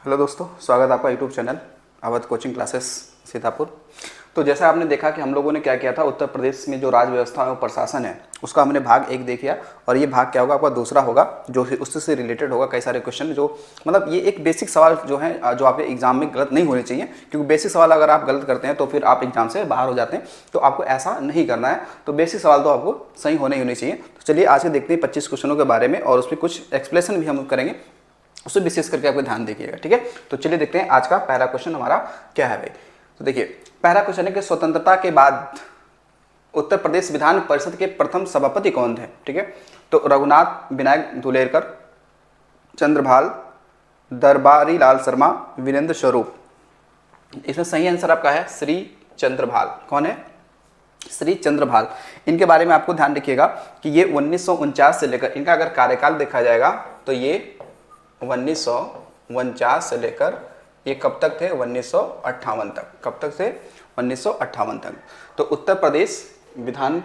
Hello दोस्तों, स्वागत है आपका YouTube channel Awadh coaching classes Sitapur. तो जैसा आपने देखा कि हम लोगों ने क्या किया था, उत्तर प्रदेश में जो राज व्यवस्था और प्रशासन है उसका हमने भाग एक देख लिया। और ये भाग क्या होगा, आपका दूसरा होगा जो उससे रिलेटेड होगा कई सारे क्वेश्चन, जो मतलब ये एक बेसिक सवाल जो है जो आपके एग्जाम में गलत नहीं होने चाहिए, क्योंकि बेसिक सवाल अगर आप गलत करते हैं तो फिर आप एग्जाम से बाहर हो जाते हैं। तो आपको ऐसा नहीं करना है, तो बेसिक सवाल तो आपको सही होने ही होने चाहिए। तो चलिए आज के देखते हैं 25 क्वेश्चनों के बारे में, और उसमें कुछ एक्सप्लेनेशन भी हम करेंगे, उससे विशेष करके आपको ध्यान देखिएगा। ठीक है, तो चलिए देखते हैं आज का पहला क्वेश्चन हमारा क्या है भाई। तो देखिए, पहला क्वेश्चन है कि स्वतंत्रता के बाद उत्तर प्रदेश विधान परिषद के प्रथम सभापति कौन थे। ठीक है, तो रघुनाथ विनायक धुलेरकर, चंद्रभाल, दरबारी लाल शर्मा, वीरेंद्र स्वरूप। इसमें सही आंसर आपका है श्री चंद्रभाल। कौन है? श्री चंद्रभाल। इनके बारे में आपको ध्यान रखिएगा कि ये 1949 से लेकर, इनका अगर कार्यकाल देखा जाएगा तो ये 1949 से लेकर ये कब तक थे, 1958 तक। कब तक थे? 1958 तक। तो उत्तर प्रदेश विधान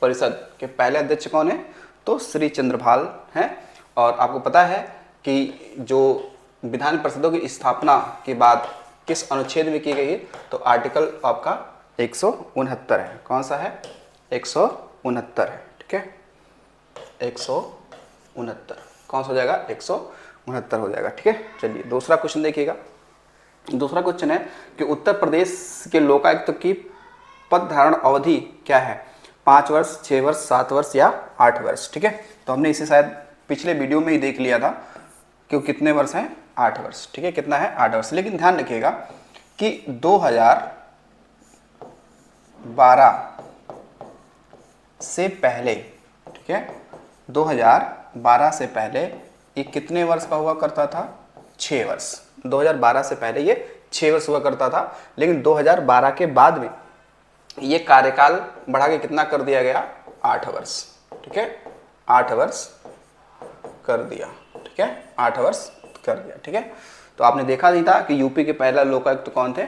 परिषद के पहले अध्यक्ष कौन है? तो श्री चंद्रभाल हैं। और आपको पता है कि जो विधान परिषदों की स्थापना के बाद किस अनुच्छेद में की गई है, तो आर्टिकल आपका 169 है। कौन सा है? 169 है। ठीक है, 169 कौन सा हो जाएगा? 169 हो जाएगा। ठीक है, चलिए दूसरा क्वेश्चन देखिएगा। दूसरा क्वेश्चन है कि उत्तर प्रदेश के लोकायुक्त की पद धारण अवधि क्या है? 5 वर्ष, 6 वर्ष, 7 वर्ष या 8 वर्ष। ठीक है, तो हमने इसे शायद पिछले वीडियो में ही देख लिया था कि वो कितने वर्ष हैं? 8 वर्ष। ठीक है, कितना है? 8 वर्ष। लेकिन ध्यान रखिएगा कि 2012 से पहले, ठीक है, 2012 से पहले ये कितने वर्ष का हुआ करता था? 6 वर्ष। 2012 से पहले ये 6 वर्ष हुआ करता था, लेकिन 2012 के बाद में ये कार्यकाल बढ़ा के कितना कर दिया गया? 8 वर्ष। ठीक है, 8 वर्ष कर दिया। ठीक है, 8 वर्ष कर दिया। ठीक है, तो आपने देखा नहीं था कि यूपी के पहला लोकायुक्त कौन थे?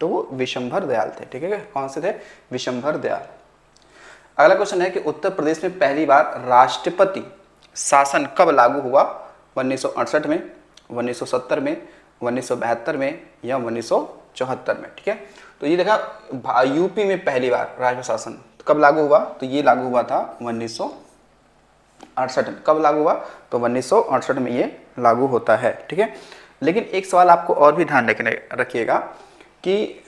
तो वो विशंभर दयाल थे। ठीक है, कौन से थे? विशंभर दयाल। अगला क्वेश्चन है कि उत्तर प्रदेश में पहली बार राष्ट्रपति शासन कब लागू हुआ? 1968 में, 1970 में, 1972 में या 1974 में। ठीक है, तो ये देखा यूपी में पहली बार राष्ट्र शासन कब लागू हुआ, तो ये लागू हुआ था 1968 में। कब लागू हुआ? तो 1968 में ये लागू होता है। ठीक है, लेकिन एक सवाल आपको और भी ध्यान रखिएगा कि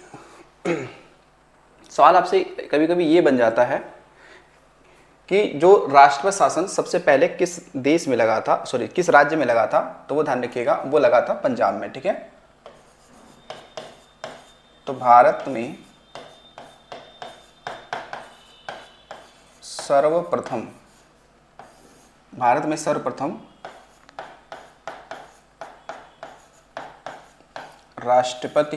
सवाल आपसे कभी कभी ये बन जाता है कि जो राष्ट्रपति शासन सबसे पहले किस देश में लगा था, सॉरी किस राज्य में लगा था, तो वो ध्यान रखिएगा, वो लगा था पंजाब में। ठीक है, तो भारत में सर्वप्रथम राष्ट्रपति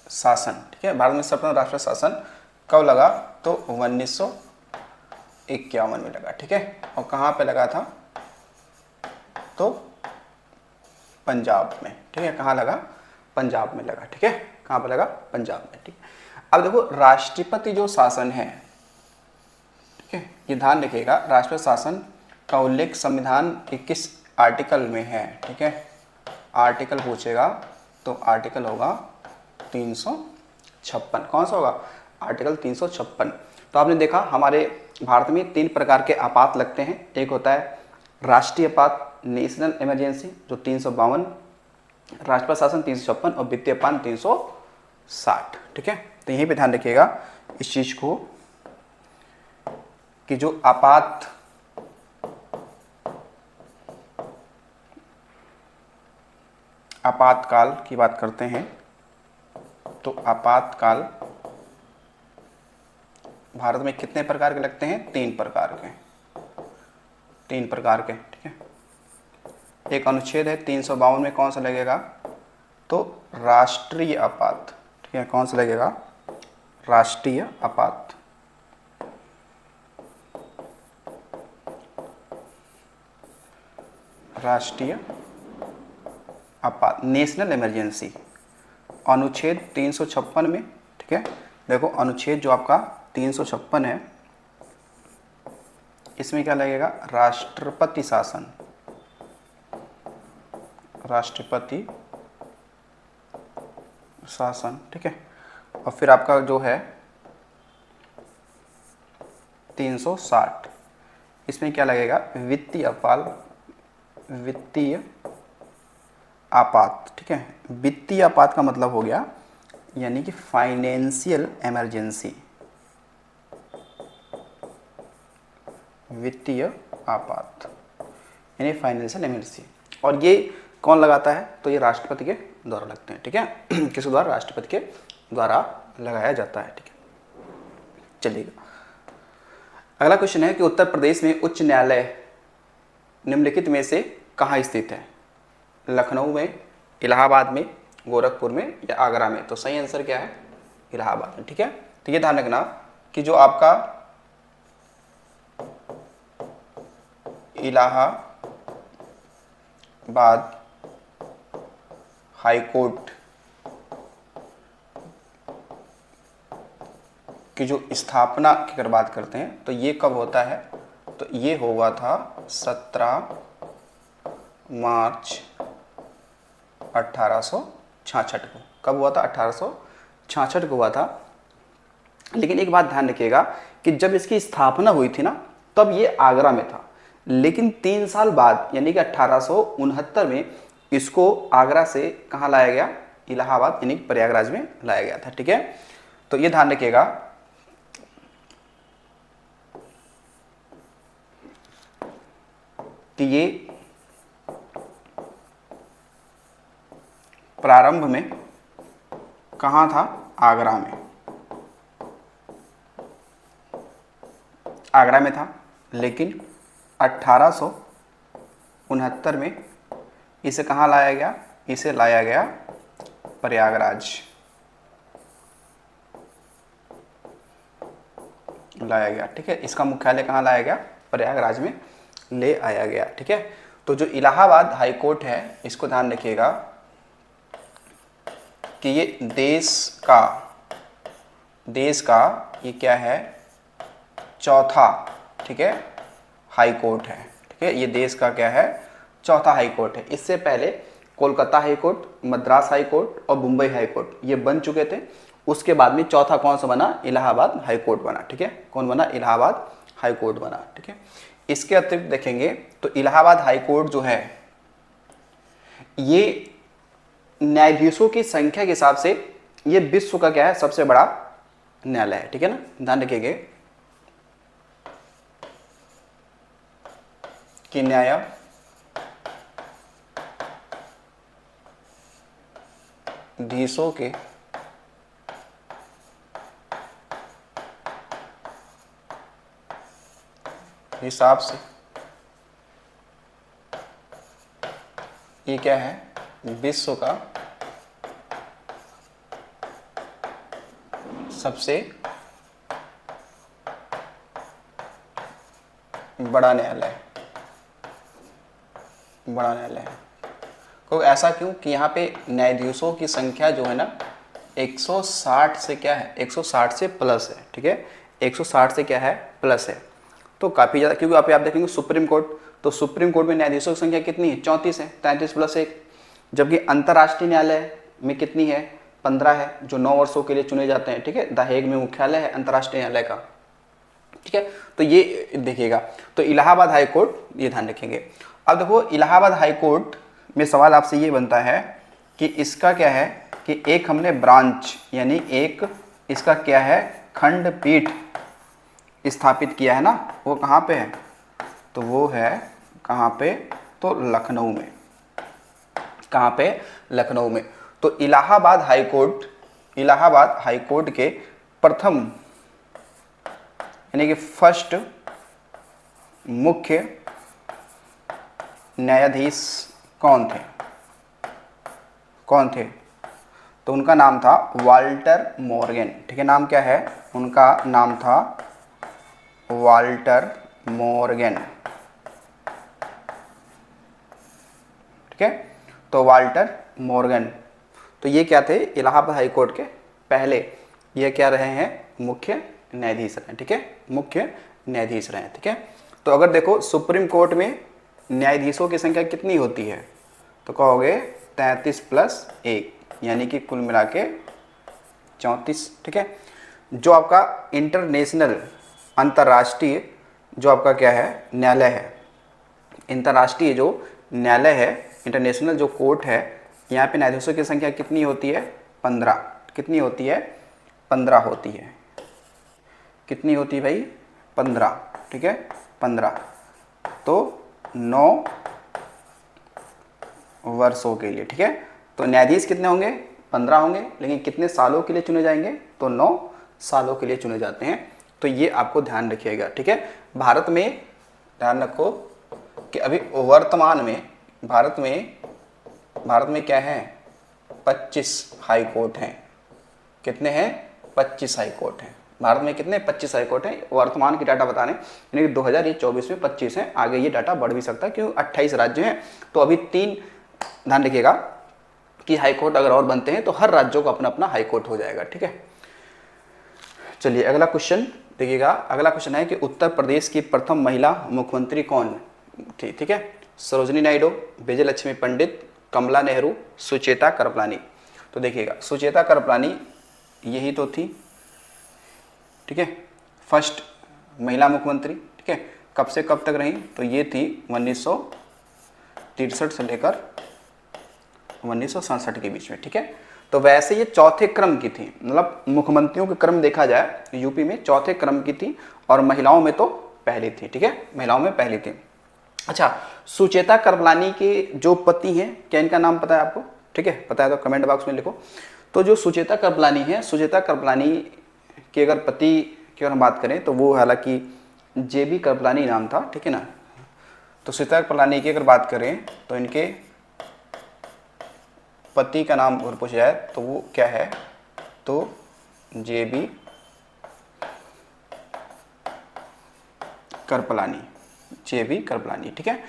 शासन, ठीक है, भारत में सर्वप्रथम राष्ट्रपति शासन कब लगा? तो 1951 में लगा। ठीक है, और कहाँ पे लगा था? तो पंजाब में। ठीक है, कहाँ लगा? पंजाब में लगा। ठीक है, कहाँ पे लगा? पंजाब में। ठीक है, अब देखो राष्ट्रपति जो शासन है, ठीक है, ये ध्यान रखिएगा, राष्ट्रपति शासन का उल्लेख संविधान के किस आर्टिकल में है? ठीक है, आर्टिकल पूछेगा तो आर्टिकल होगा 356। कौन सा होगा? आर्टिकल 356। तो आपने देखा हमारे भारत में 3 प्रकार के आपात लगते हैं। एक होता है राष्ट्रीय आपात, नेशनल इमरजेंसी जो 352, राष्ट्रपति शासन 356 और वित्तीय आपात 360। ठीक है, तो यहीं पे ध्यान रखिएगा इस चीज को कि जो आपातकाल की बात करते हैं, तो आपातकाल भारत में कितने प्रकार के लगते हैं? 3 प्रकार के। 3 प्रकार के। ठीक है, एक अनुच्छेद है 352 में, कौन सा लगेगा? तो राष्ट्रीय आपात। ठीक है, कौन सा लगेगा? राष्ट्रीय आपात। राष्ट्रीय आपात, नेशनल इमरजेंसी अनुच्छेद 356 में। ठीक है, देखो अनुच्छेद जो आपका 356 है, इसमें क्या लगेगा? राष्ट्रपति शासन। राष्ट्रपति शासन, ठीक है। और फिर आपका जो है 360, इसमें क्या लगेगा, वित्तीय आपात, ठीक है। वित्तीय आपात का मतलब हो गया यानी कि फाइनेंशियल इमरजेंसी, वित्तीय आपात यानी फाइनेंशियल इमरजेंसी। और ये कौन लगाता है, तो ये राष्ट्रपति के द्वारा लगते हैं, ठीक है। किस द्वारा, राष्ट्रपति के द्वारा लगाया जाता है, ठीक है। चलिएगा, अगला क्वेश्चन है कि उत्तर प्रदेश में उच्च न्यायालय निम्नलिखित में से कहाँ स्थित है, लखनऊ में, इलाहाबाद में, गोरखपुर में या आगरा में। तो सही आंसर क्या है, इलाहाबाद में, ठीक है। तो ये ध्यान रखना कि जो आपका इलाहाबाद हाई कोर्ट की जो स्थापना की अगर बात करते हैं तो ये कब होता है, तो ये हुआ था 17 मार्च 1866 को। कब हुआ था, 1866 को हुआ था। लेकिन एक बात ध्यान रखिएगा कि जब इसकी स्थापना हुई थी ना, तब ये आगरा में था, लेकिन 3 साल बाद यानी कि 1869 में इसको आगरा से कहाँ लाया गया, इलाहाबाद यानी प्रयागराज में लाया गया था, ठीक है। तो ये ध्यान रखिएगा कि ये प्रारंभ में कहाँ था, आगरा में, आगरा में था। लेकिन 1869 में इसे कहाँ लाया गया, इसे लाया गया प्रयागराज, लाया गया, ठीक है। इसका मुख्यालय कहाँ लाया गया, प्रयागराज में ले आया गया, ठीक है। तो जो इलाहाबाद हाई कोर्ट है, इसको ध्यान रखिएगा कि ये देश का ये क्या है, चौथा, ठीक है, हाई कोर्ट है, ठीक है। ये देश का क्या है, चौथा हाई कोर्ट है। इससे पहले Kolkata high court, Madras high court और मुंबई हाई कोर्ट ये बन चुके थे। उसके बाद में चौथा कौन सा बना, इलाहाबाद हाई कोर्ट बना, ठीक है। कौन बना, इलाहाबाद हाई कोर्ट बना, ठीक है। इसके अतिरिक्त देखेंगे तो इलाहाबाद हाई कोर्ट जो है ये न्यायाधीशों की संख्या के हिसाब से ये विश्व का क्या है, सबसे बड़ा न्यायालय है, ठीक है ना। ध्यान रखिएगा कि न्यायाधीशों के हिसाब से ये क्या है, विश्व का सबसे बड़ा न्यायालय है, बड़ा न्यायालय है। तो ऐसा क्यों कि यहाँ पे न्यायाधीशों की संख्या जो है ना 160 से क्या है, 160 से प्लस है, ठीक है। 160 से क्या है, प्लस है। तो काफ़ी ज़्यादा, क्योंकि आप देखेंगे सुप्रीम कोर्ट, तो सुप्रीम कोर्ट में न्यायाधीशों की संख्या कितनी है, 34 है, 33 प्लस 1। जबकि अंतर्राष्ट्रीय न्यायालय में कितनी है, 15 है, जो 9 वर्षों के लिए चुने जाते हैं, ठीक है। द हेग में मुख्यालय है अंतर्राष्ट्रीय न्यायालय का, ठीक है। तो ये देखिएगा, तो इलाहाबाद हाई कोर्ट ये ध्यान रखेंगे। अब देखो इलाहाबाद हाई कोर्ट में सवाल आपसे ये बनता है कि इसका क्या है कि एक हमने ब्रांच यानी एक इसका क्या है, खंडपीठ स्थापित किया है ना, वो कहाँ पे है, तो वो है कहाँ पे, तो लखनऊ में। कहाँ पे, लखनऊ में। तो इलाहाबाद हाई कोर्ट के प्रथम यानी कि फर्स्ट मुख्य न्यायाधीश कौन थे, तो उनका नाम था वाल्टर मॉर्गन, ठीक है। नाम क्या है, उनका नाम था वाल्टर मॉर्गन, ठीक है। तो वाल्टर मॉर्गन, तो ये क्या थे, इलाहाबाद हाई कोर्ट के पहले ये क्या रहे हैं, मुख्य न्यायाधीश रहे, ठीक है, मुख्य न्यायाधीश रहे, ठीक है। तो अगर देखो सुप्रीम कोर्ट में न्यायाधीशों की संख्या कितनी होती है, तो कहोगे 33 प्लस 1 यानी कि कुल मिला के 34। ठीक है। जो आपका इंटरनेशनल अंतर्राष्ट्रीय जो आपका क्या है न्यायालय है, अंतर्राष्ट्रीय जो न्यायालय है, इंटरनेशनल जो कोर्ट है, यहाँ पे न्यायाधीशों की संख्या कितनी होती है 15। कितनी होती है 15 होती है। कितनी होती है भाई 15। ठीक है 15। तो 9 वर्षों के लिए। ठीक है। तो न्यायाधीश कितने होंगे 15 होंगे, लेकिन कितने सालों के लिए चुने जाएंगे तो 9 सालों के लिए चुने जाते हैं। तो ये आपको ध्यान रखिएगा। ठीक है। भारत में ध्यान रखो कि अभी वर्तमान में भारत में क्या है 25 हाई कोर्ट हैं। कितने हैं 25 हाई कोर्ट हैं भारत में। कितने 25 हाई कोर्ट हैं वर्तमान की डाटा बताने, यानी कि 2024 में 25 हैं। आगे ये डाटा बढ़ भी सकता है क्योंकि 28 राज्य हैं। तो अभी 3 ध्यान रखिएगा कि हाई कोर्ट अगर और बनते हैं तो हर राज्यों का अपना अपना हाई कोर्ट हो जाएगा। ठीक है। चलिए अगला क्वेश्चन देखिएगा। अगला क्वेश्चन है कि उत्तर प्रदेश की प्रथम महिला मुख्यमंत्री कौन थी। ठीक है। सरोजिनी नायडू, विजय लक्ष्मी पंडित, कमला नेहरू, सुचेता कृपलानी। तो देखिएगा सुचेता कृपलानी यही तो थी। ठीक है। फर्स्ट महिला मुख्यमंत्री। ठीक है। कब से कब तक रही तो ये थी 1963 से लेकर 1967 के बीच में। ठीक है। तो वैसे ये चौथे क्रम की थी, मतलब मुख्यमंत्रियों के क्रम देखा जाए यूपी में चौथे क्रम की थी और महिलाओं में तो पहली थी। ठीक है। महिलाओं में पहली थी। अच्छा, सुचेता कृपलानी के जो पति हैं, क्या इनका नाम पता है आपको? ठीक है, पता है तो कमेंट बॉक्स में लिखो। तो जो सुचेता कृपलानी है, सुचेता कृपलानी के अगर पति की अगर हम बात करें तो वो हालांकि JB कृपलानी नाम था। ठीक है ना। तो सुचेता कृपलानी की अगर बात करें तो इनके पति का नाम अगर पूछा जाए तो वो क्या है तो JB कृपलानी। JB कृपलानी। ठीक है।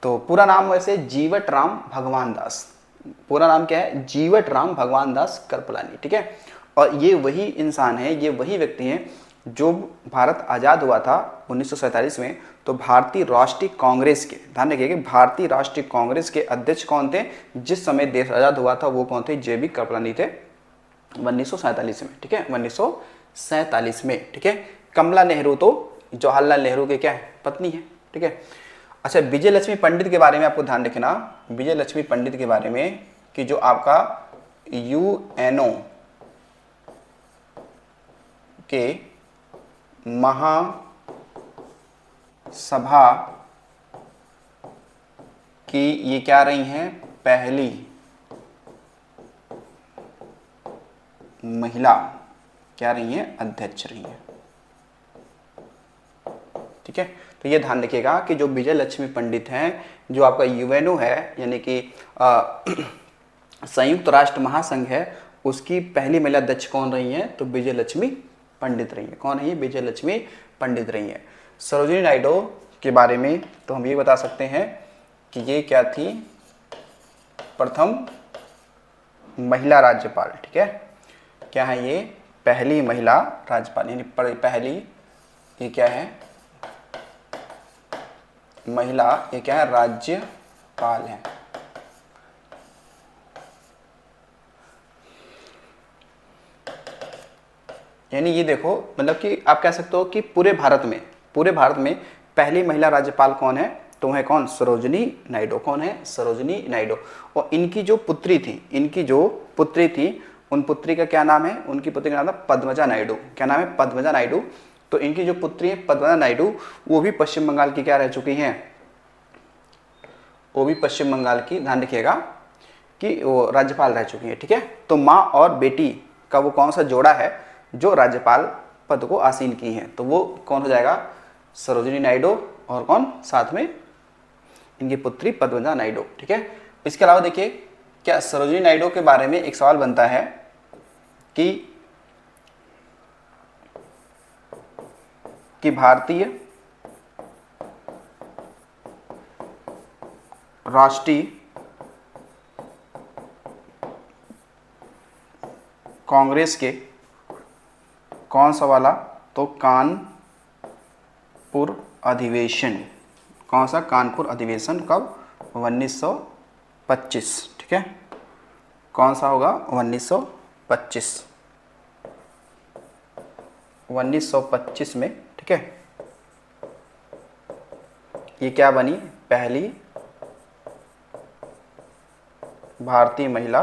तो पूरा नाम वैसे जीवट राम भगवान दास। पूरा नाम क्या है जीवट राम भगवान दास कृपलानी। ठीक है। और ये वही इंसान है, ये वही व्यक्ति हैं जो भारत आज़ाद हुआ था 1947 में, तो भारतीय राष्ट्रीय कांग्रेस के, ध्यान रखिए कि भारतीय राष्ट्रीय कांग्रेस के अध्यक्ष कौन थे जिस समय देश आज़ाद हुआ था, वो कौन थे JB कृपलानी थे 1947 में। ठीक है 1947 में। ठीक है। कमला नेहरू तो जवाहरलाल नेहरू के क्या है पत्नी है। ठीक है। अच्छा, विजय लक्ष्मी पंडित के बारे में आपको ध्यान रखना, विजय लक्ष्मी पंडित के बारे में कि जो आपका UNO के महासभा की ये क्या रही हैं पहली महिला क्या रही हैं अध्यक्ष रही हैं। ठीक है। तो ये ध्यान रखिएगा कि जो विजय लक्ष्मी पंडित हैं, जो आपका UNO है यानी कि संयुक्त राष्ट्र महासंघ है, उसकी पहली महिला अध्यक्ष कौन रही हैं तो विजय लक्ष्मी पंडित रही है। कौन है ये विजय लक्ष्मी पंडित रही है। सरोजिनी नायडू के बारे में तो हम ये बता सकते हैं कि ये क्या थी प्रथम महिला राज्यपाल। ठीक है। क्या है ये पहली महिला राज्यपाल, यानी पहली ये क्या है महिला, ये क्या है राज्यपाल है। यानी ये देखो मतलब कि आप कह सकते हो कि पूरे भारत में पहली महिला राज्यपाल कौन है तो है कौन सरोजिनी नायडू। कौन है सरोजिनी नायडू। और इनकी जो पुत्री थी उन पुत्री का क्या नाम है, उनकी पुत्री का नाम था पद्मजा नायडू। क्या नाम है पद्मजा नायडू। तो इनकी जो पुत्री है पद्मजा नायडू, वो भी पश्चिम बंगाल की क्या रह चुकी हैं, वो भी पश्चिम बंगाल की, ध्यान रखिएगा कि वो राज्यपाल रह चुकी है। ठीक है। तो माँ और बेटी का वो कौन सा जोड़ा है जो राज्यपाल पद को आसीन की हैं, तो वो कौन हो जाएगा सरोजिनी नायडू और कौन साथ में इनकी पुत्री पद्मजा नायडू। ठीक है। इसके अलावा देखिए क्या सरोजिनी नायडू के बारे में एक सवाल बनता है कि भारतीय राष्ट्रीय कांग्रेस के कौन सा वाला तो कानपुर अधिवेशन। कौन सा कानपुर अधिवेशन कब 19 ठीक है, कौन सा होगा 1925, 1925 में, ठीक है। ये क्या बनी, पहली भारतीय महिला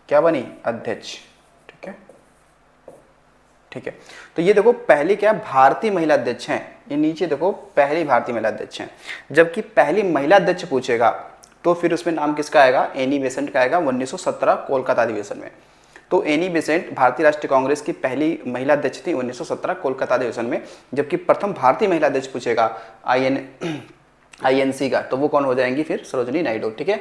क्या बनी, अध्यक्ष, ठीक है, ठीक है। तो ये देखो पहली क्या भारतीय महिला अध्यक्ष हैं, ये नीचे देखो पहली भारतीय महिला अध्यक्ष हैं। जबकि पहली महिला अध्यक्ष पूछेगा तो फिर उसमें नाम किसका आएगा, एनी बेसेंट का आएगा 1917 कोलकाता अधिवेशन में। तो एनी बेसेंट भारतीय राष्ट्रीय कांग्रेस की पहली महिला अध्यक्ष थी 1917 कोलकाता अधिवेशन में। जबकि प्रथम भारतीय महिला अध्यक्ष पूछेगा आईएनसी का, तो वो कौन हो जाएंगी फिर, सरोजिनी नायडू, ठीक है।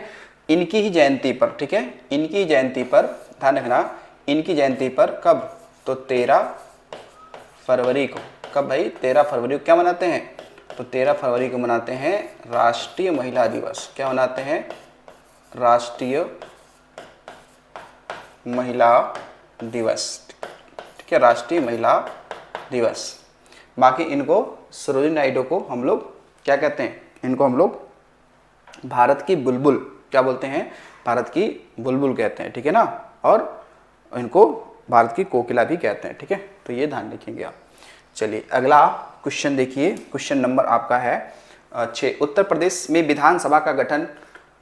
इनकी ही जयंती पर, ठीक है, इनकी जयंती पर ध्यान रखना, इनकी जयंती पर कब, तो 13 फरवरी को, कब भाई 13 फरवरी को क्या मनाते हैं, तो 13 फरवरी को मनाते हैं राष्ट्रीय महिला दिवस। क्या मनाते हैं, राष्ट्रीय महिला दिवस, ठीक है, राष्ट्रीय महिला दिवस। बाकी इनको सरोजिनी नायडू को हम लोग क्या कहते हैं, इनको हम लोग भारत की बुलबुल क्या बोलते हैं, भारत की बुलबुल कहते हैं, ठीक है ना, और इनको भारत की कोकिला भी कहते हैं, ठीक है। तो ये ध्यान रखेंगे आप। चलिए अगला क्वेश्चन देखिए, क्वेश्चन नंबर आपका है 6। उत्तर प्रदेश में विधानसभा का गठन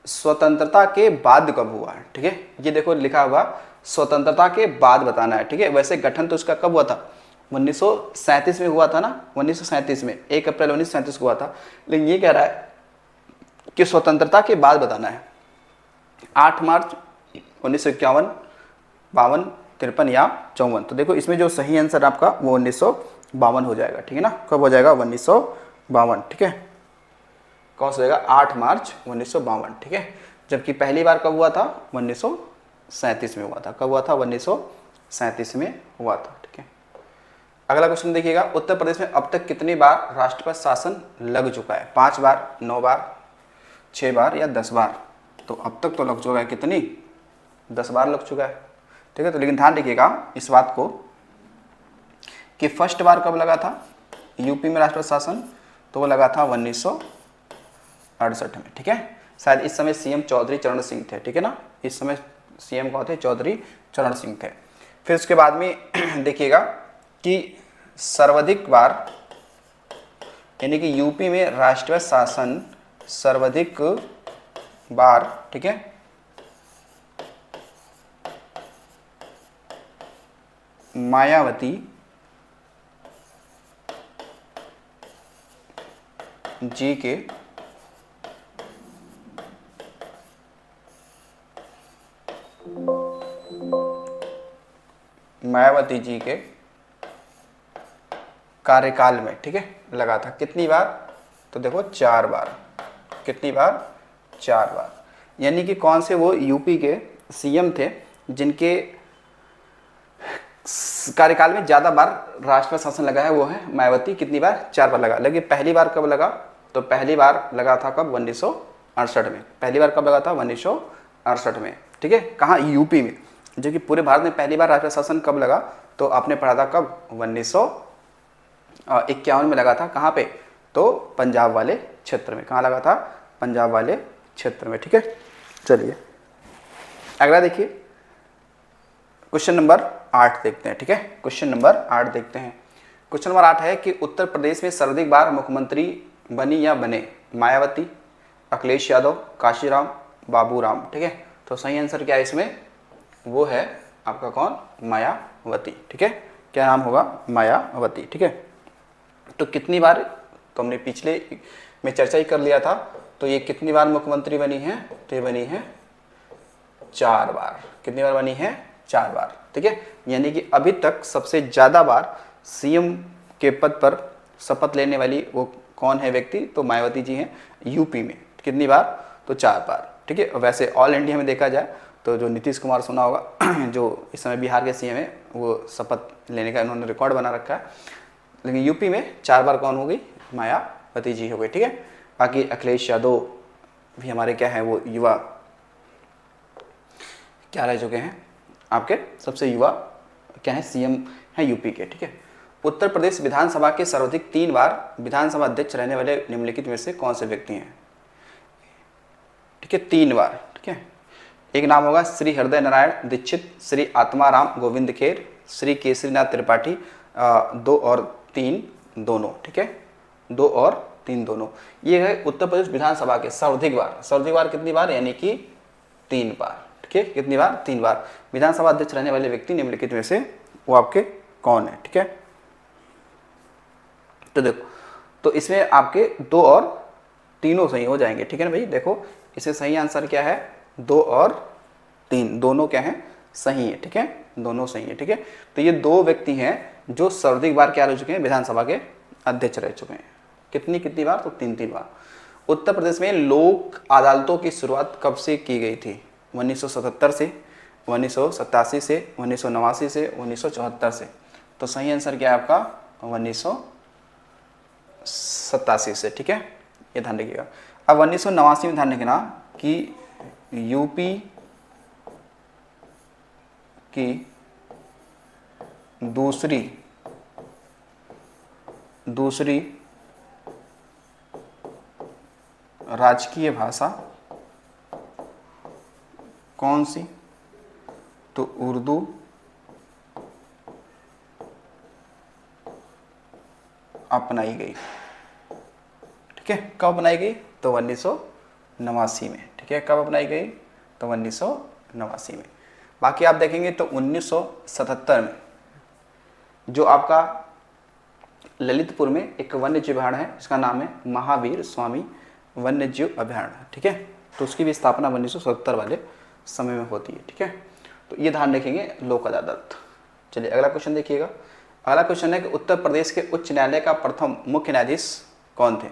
स्वतंत्रता के बाद कब हुआ, ठीक है। ये देखो लिखा हुआ स्वतंत्रता के बाद बताना है, ठीक है। वैसे गठन तो इसका कब हुआ था, 1937 में हुआ था ना, 1937 में 1 अप्रैल 1937 को हुआ था। लेकिन ये कह रहा है कि स्वतंत्रता के बाद बताना है, 8 मार्च 1951, 52, 53 या 54। तो देखो इसमें जो सही आंसर आपका वो 1952 हो जाएगा, ठीक है ना। कब हो जाएगा, 1952, ठीक है। कौन सा हो जाएगा, 8 मार्च 1952, ठीक है। जबकि पहली बार कब हुआ था, 1937 में हुआ था। कब हुआ था, 1937 में हुआ था, ठीक है। अगला क्वेश्चन देखिएगा, उत्तर प्रदेश में अब तक कितनी बार राष्ट्रपति शासन लग चुका है, 5 बार, 9 बार, 6 बार या 10 बार। तो अब तक तो लग चुका है कितनी, 10 बार लग चुका है, ठीक है। तो लेकिन ध्यान रखिएगा इस बात को कि फर्स्ट बार कब लगा था यूपी में राष्ट्रपति शासन, तो वो लगा था 1968 में, ठीक है। शायद इस समय सीएम चौधरी चरण सिंह थे, ठीक है ना, इस समय सीएम कौन थे, चौधरी चरण सिंह थे। फिर उसके बाद में देखिएगा कि सर्वाधिक बार, यानी कि यूपी में राष्ट्रपति शासन सर्वाधिक बार, ठीक है, मायावती जी के कार्यकाल में, ठीक है, लगा था। कितनी बार, तो देखो 4 बार। कितनी बार, 4 बार। यानी कि कौन से वो यूपी के सीएम थे जिनके कार्यकाल में ज़्यादा बार राष्ट्रपति शासन लगा है, वो है मायावती। कितनी बार, 4 बार लगा। लेकिन पहली बार कब लगा, तो पहली बार लगा था कब, 1968 में। पहली बार कब लगा था, 1968 में, ठीक है। कहाँ, यूपी में। जो कि पूरे भारत में पहली बार राष्ट्रपति शासन कब लगा, तो आपने पढ़ा था कब, 1951 में लगा था। कहाँ पे, तो पंजाब वाले क्षेत्र में। कहाँ लगा था, पंजाब वाले क्षेत्र में, ठीक है। चलिए अगला देखिए, क्वेश्चन नंबर 8 देखते हैं, ठीक है। क्वेश्चन नंबर 8 देखते हैं। क्वेश्चन नंबर 8 है कि उत्तर प्रदेश में सर्वाधिक बार मुख्यमंत्री बनी या बने, मायावती, अखिलेश यादव, काशीराम, बाबूराम, ठीक है। तो सही आंसर क्या है इसमें, वो है आपका कौन, मायावती, ठीक है। क्या नाम होगा, मायावती, ठीक है। तो कितनी बार, तो हमने पिछले में चर्चा ही कर लिया था। तो ये कितनी बार मुख्यमंत्री बनी है, तो ये बनी है 4 बार। कितनी बार बनी है, 4 बार, ठीक है। यानी कि अभी तक सबसे ज़्यादा बार सीएम के पद पर शपथ लेने वाली वो कौन है व्यक्ति, तो मायावती जी हैं यूपी में। कितनी बार, तो 4 बार, ठीक है। वैसे ऑल इंडिया में देखा जाए तो जो नीतीश कुमार सुना होगा जो इस समय बिहार के सीएम है, वो शपथ लेने का इन्होंने रिकॉर्ड बना रखा है। लेकिन यूपी में 4 बार कौन हो गई, मायावती जी हो गई, ठीक है। बाकी अखिलेश यादव भी हमारे क्या है, वो युवा क्या रह चुके हैं, आपके सबसे युवा क्या है, सीएम हैं यूपी के, ठीक है। उत्तर प्रदेश विधानसभा के सर्वाधिक 3 बार विधानसभा अध्यक्ष रहने वाले निम्नलिखित में से कौन से व्यक्ति हैं। ठीक है, 3 बार। ठीक है, एक नाम होगा श्री हृदय नारायण दीक्षित, श्री आत्माराम गोविंद खेर, श्री केसरीनाथ त्रिपाठी, 2 और 3 दोनों। ठीक है, 2 और 3 दोनों। ये है उत्तर प्रदेश विधानसभा के सर्वाधिक बार। सर्वाधिक बार कितनी बार, यानी कि 3 बार। ठीक है, कितनी बार, 3 बार। विधानसभा अध्यक्ष रहने वाले व्यक्ति निम्नलिखित में से वो आपके कौन है। ठीक है, तो देखो, तो इसमें आपके 2 और 3 सही हो जाएंगे। ठीक है ना भाई, देखो इसमें सही आंसर क्या है, 2 और 3 दोनों क्या है, सही है। ठीक है, दोनों सही है। ठीक है, तो ये 2 व्यक्ति हैं जो सर्वाधिक बार क्या रह चुके हैं, विधानसभा के अध्यक्ष रह चुके हैं। कितनी बार, तो 3 बार। उत्तर प्रदेश में लोक अदालतों की शुरुआत कब से की गई थी, 1977 से, 1987 से, 1989 से, 1974 से। तो सही आंसर क्या है आपका, 1987 से। ठीक है, ये ध्यान रखिएगा। अब 1989 में ध्यान रखना कि यूपी की दूसरी राजकीय भाषा कौन सी, तो उर्दू अपनाई गई। ठीक है, कब अपनाई गई, तो 1989 में। ठीक है, कब अपनाई गई, तो 1989 में। बाकी आप देखेंगे तो 1977 में जो आपका ललितपुर में एक वन्य जीव अभयारण्य है, इसका नाम है महावीर स्वामी वन्य जीव अभयारण्य। ठीक है, तो उसकी भी स्थापना 1977 वाले समय में होती है। ठीक है, तो ये ध्यान रखेंगे लोक अदालत। चलिए अगला क्वेश्चन देखिएगा। अगला क्वेश्चन है कि उत्तर प्रदेश के उच्च न्यायालय का प्रथम मुख्य न्यायाधीश कौन थे।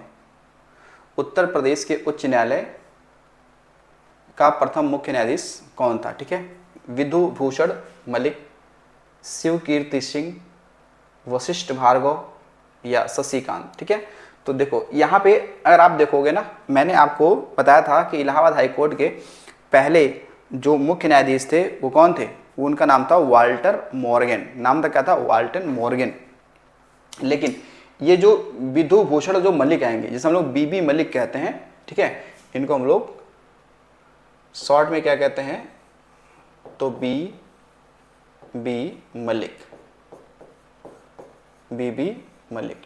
उत्तर प्रदेश के उच्च न्यायालय का प्रथम मुख्य न्यायाधीश कौन था। ठीक है, विधु भूषण मलिक, शिव कीर्ति सिंह, वशिष्ठ भार्गव या शशिकांत। ठीक है, तो देखो यहाँ पे अगर आप देखोगे ना, मैंने आपको बताया था कि इलाहाबाद हाईकोर्ट के पहले जो मुख्य न्यायाधीश थे वो कौन थे, वो उनका नाम था वाल्टर मॉर्गन। नाम था क्या था, वाल्टर मॉर्गन। लेकिन ये जो विधु भूषण जो मलिक आएंगे, जिसे हम लोग बीबी मलिक कहते हैं, ठीक है, इनको हम लोग शॉर्ट में क्या कहते हैं, तो बीबी मलिक।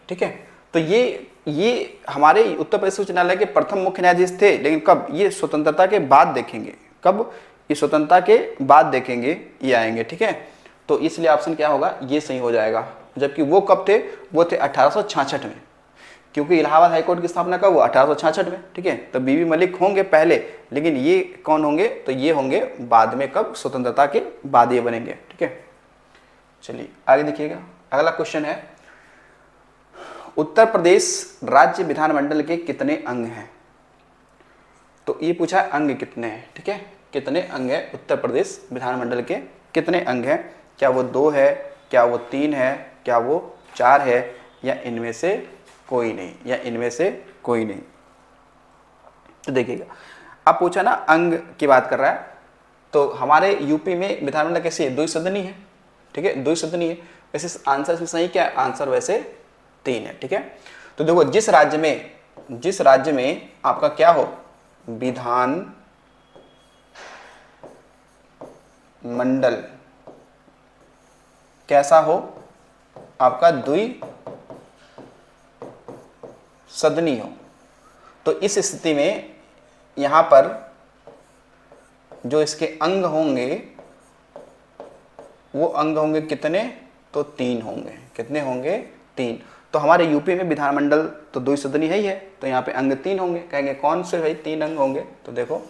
ठीक है, तो ये हमारे उत्तर प्रदेश उच्च न्यायालय के प्रथम मुख्य न्यायाधीश थे। लेकिन कब, ये स्वतंत्रता के बाद देखेंगे, कब, ये स्वतंत्रता के बाद देखेंगे ये आएंगे। ठीक है, तो इसलिए ऑप्शन क्या होगा, ये सही हो जाएगा। जबकि वो कब थे, वो थे 1866 में, क्योंकि इलाहाबाद हाईकोर्ट की स्थापना कब हुआ, 1866 में। ठीक है, तो बीबी मलिक होंगे पहले, लेकिन ये कौन होंगे, तो ये होंगे बाद में, कब, स्वतंत्रता के बाद ये बनेंगे। ठीक है, चलिए आगे देखिएगा। अगला क्वेश्चन है, उत्तर प्रदेश राज्य विधानमंडल के कितने अंग हैं। तो ये पूछा अंग कितने हैं। ठीक है, कितने अंग है उत्तर प्रदेश विधानमंडल के, कितने अंग हैं, क्या वो 2 है, क्या वो 3 है, क्या वो 4 है, या इनमें से कोई नहीं, या इनमें से कोई नहीं। तो देखिएगा, अब पूछा ना अंग की बात कर रहा है, तो हमारे यूपी में विधानमंडल कैसी है, 2 सदनी है। ठीक है, 2 सदनी है। वैसे आंसर इसमें सही क्या है, आंसर वैसे 3 है। ठीक है, तो देखो जिस राज्य में आपका क्या हो, विधान मंडल कैसा हो, आपका 2 सदनी हो, तो इस स्थिति में यहां पर जो इसके अंग होंगे वो अंग होंगे कितने, तो 3 होंगे। कितने होंगे, 3। तो हमारे यूपी में विधानमंडल तो 2 सदनी है ही है, तो यहाँ पे अंग 3 होंगे। कहेंगे कौन से भाई 3 अंग होंगे, तो देखो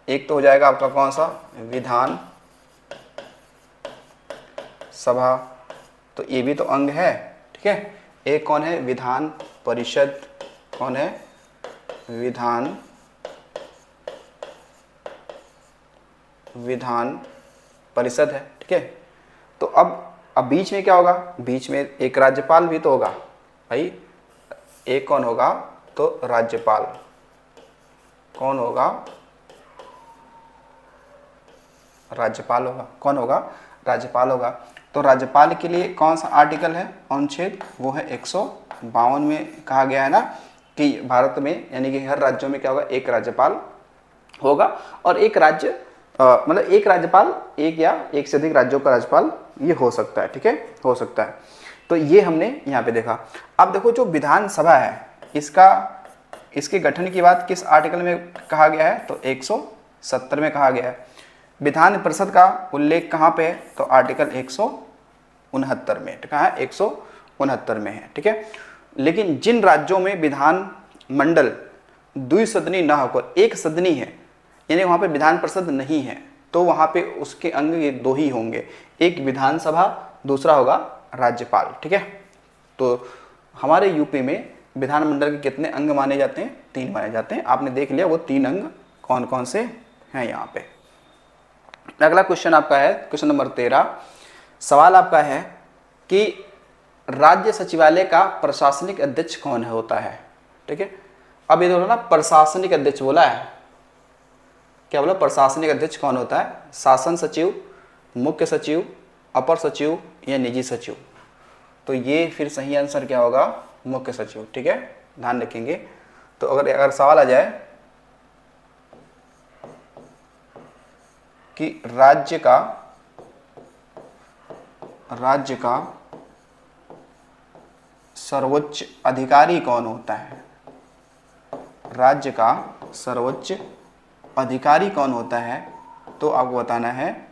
एक तो हो जाएगा आपका कौन सा, विधान सभा, तो ये भी तो अंग है। ठीक है, एक कौन है, विधान परिषद, कौन है, विधान परिषद है। ठीक है, तो अब बीच में क्या होगा, बीच में एक राज्यपाल भी तो होगा भाई। एक कौन होगा, तो राज्यपाल। कौन होगा, राज्यपाल होगा। कौन होगा, राज्यपाल होगा। तो राज्यपाल के लिए कौन सा आर्टिकल है, अनुच्छेद, वो है 152 में कहा गया है ना कि भारत में, यानी कि हर राज्यों में क्या होगा, एक राज्यपाल होगा और एक राज्य मतलब एक राज्यपाल, एक या एक से अधिक राज्यों का राज्यपाल ये हो सकता है, ठीक है, हो सकता है। तो ये हमने यहाँ पे देखा। अब देखो जो विधानसभा है इसका, इसके गठन की बात किस आर्टिकल में कहा गया है, तो 170 में कहा गया है। विधान परिषद का उल्लेख कहाँ पे है, तो आर्टिकल 169 में, कहाँ है, 169 में है, ठीक है। लेकिन जिन राज्यों में विधान मंडल द्विसदनी न होकर एक सदनी है, यानी वहाँ पे विधान परिषद नहीं है, तो वहाँ पे उसके अंग ये दो ही होंगे, एक विधानसभा, दूसरा होगा राज्यपाल, ठीक है। तो हमारे यूपी में विधानमंडल के कितने अंग माने जाते हैं, 3 माने जाते हैं। आपने देख लिया वो 3 अंग कौन कौन से हैं यहाँ पे। अगला क्वेश्चन आपका है क्वेश्चन नंबर 13। सवाल आपका है कि राज्य सचिवालय का प्रशासनिक अध्यक्ष कौन है होता है, ठीक है। अब ये बोला ना प्रशासनिक अध्यक्ष बोला है, क्या बोला, प्रशासनिक अध्यक्ष कौन होता है, शासन सचिव, मुख्य सचिव, अपर सचिव या निजी सचिव। तो ये फिर सही आंसर क्या होगा, मुख्य सचिव, ठीक है, ध्यान रखेंगे। तो अगर सवाल आ जाए कि राज्य का सर्वोच्च अधिकारी कौन होता है, राज्य का सर्वोच्च अधिकारी कौन होता है, तो आपको बताना है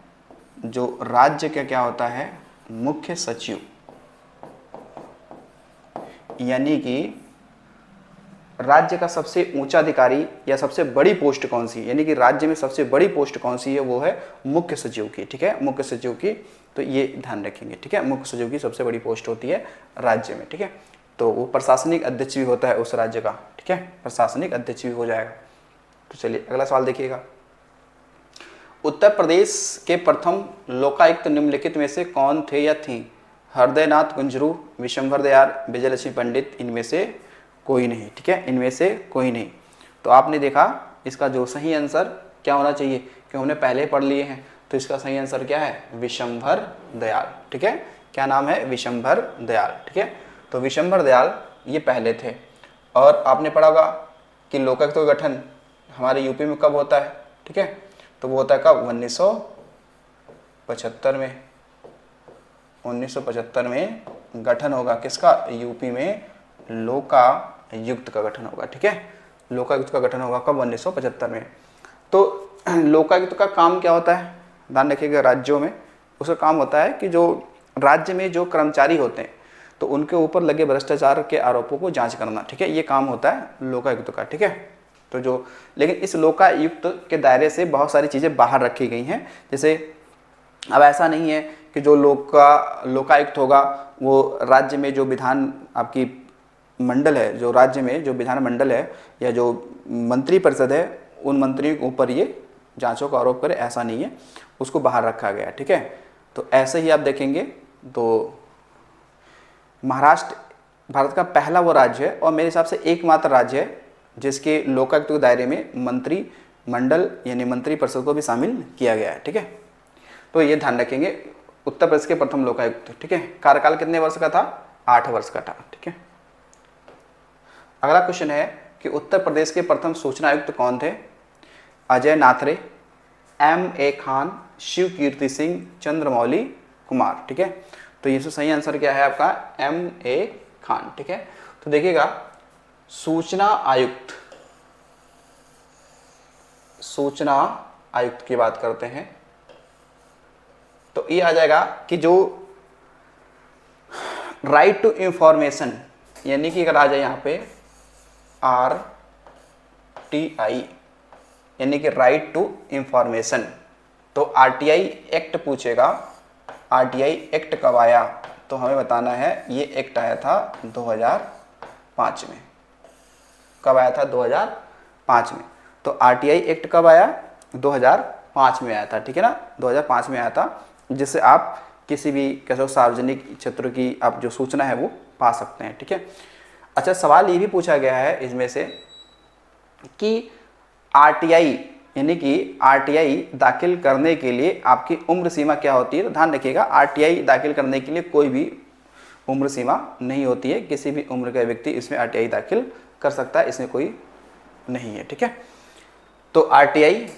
जो राज्य का क्या होता है, मुख्य सचिव। यानी कि राज्य का सबसे ऊंचा अधिकारी या सबसे बड़ी पोस्ट कौन सी, यानी कि राज्य में सबसे बड़ी पोस्ट कौन सी है, वो है मुख्य सचिव की, ठीक है, मुख्य सचिव की। तो ये ध्यान रखेंगे, ठीक है, मुख्य सचिव की सबसे बड़ी पोस्ट होती है राज्य में, ठीक है। तो वो प्रशासनिक अध्यक्ष भी होता है उस राज्य का, ठीक है, प्रशासनिक अध्यक्ष भी हो जाएगा। तो चलिए अगला सवाल देखिएगा। उत्तर प्रदेश के प्रथम लोकायुक्त निम्नलिखित में से कौन थे या थी, हृदयनाथ कुंजरू, विशंभर दयाल, विजयलक्ष्मी पंडित, इनमें से कोई नहीं, ठीक है, इनमें से कोई नहीं। तो आपने देखा इसका जो सही आंसर क्या होना चाहिए, कि हमने पहले पढ़ लिए हैं, तो इसका सही आंसर क्या है, विशंभर दयाल, ठीक है, क्या नाम है, विशंभर दयाल, ठीक है। तो विशंभर दयाल ये पहले थे। और आपने पढ़ा होगा कि लोकायुक्त का गठन हमारे यूपी में कब होता है, ठीक है, तो वो होता है कब, 1975 में। 1975 में गठन होगा किसका, यूपी में लोकायुक्त का गठन होगा, ठीक है, लोकायुक्त का गठन होगा कब, 1975 में। तो लोकायुक्त का काम क्या होता है, ध्यान रखिएगा, राज्यों में उसका काम होता है कि जो राज्य में जो कर्मचारी होते हैं तो उनके ऊपर लगे भ्रष्टाचार के आरोपों को जांच करना, ठीक है, ये काम होता है लोकायुक्त का, ठीक है। तो जो, लेकिन इस लोकायुक्त के दायरे से बहुत सारी चीज़ें बाहर रखी गई हैं। जैसे अब ऐसा नहीं है कि जो लोकायुक्त होगा वो राज्य में जो विधान आपकी मंडल है, जो राज्य में जो विधान मंडल है या जो मंत्री परिषद है, उन मंत्रियों के ऊपर ये जांचों का आरोप करे, ऐसा नहीं है, उसको बाहर रखा गया, ठीक है। तो ऐसे ही आप देखेंगे तो महाराष्ट्र भारत का पहला वो राज्य है और मेरे हिसाब से एकमात्र राज्य है जिसके लोकायुक्त के दायरे में मंत्री मंडल यानी मंत्री परिषद को भी शामिल किया गया है, ठीक है। तो ये ध्यान रखेंगे, उत्तर प्रदेश के प्रथम लोकायुक्त, ठीक है, कार्यकाल कितने वर्ष का था, 8 वर्ष का था, ठीक है। अगला क्वेश्चन है कि उत्तर प्रदेश के प्रथम सूचना आयुक्त कौन थे, अजय नाथरे, M.A. खान, शिव कीर्ति सिंह, चंद्रमौली कुमार, ठीक है। तो ये सही आंसर क्या है आपका, M.A. खान, ठीक है। तो देखिएगा सूचना आयुक्त की बात करते हैं तो ये आ जाएगा कि जो राइट टू इंफॉर्मेशन, यानी कि अगर आ जाए यहाँ पे RTI यानी कि राइट टू इंफॉर्मेशन, तो RTI एक्ट पूछेगा। RTI एक्ट कब आया, तो हमें बताना है ये एक्ट आया था 2005 में। कब आया था, 2005 में। तो RTI एक्ट कब आया, 2005 में आया था, ठीक है ना, 2005 में आया था, जिससे आप किसी भी कैसे सार्वजनिक क्षेत्र की आप जो सूचना है वो पा सकते हैं, ठीक है। अच्छा, सवाल ये भी पूछा गया है इसमें से कि RTI यानी कि RTI दाखिल करने के लिए आपकी उम्र सीमा क्या होती है। तो ध्यान रखिएगा, RTI दाखिल करने के लिए कोई भी उम्र सीमा नहीं होती है, किसी भी उम्र का व्यक्ति इसमें RTI दाखिल कर सकता है, इसमें कोई नहीं है, ठीक है। तो आरटीआई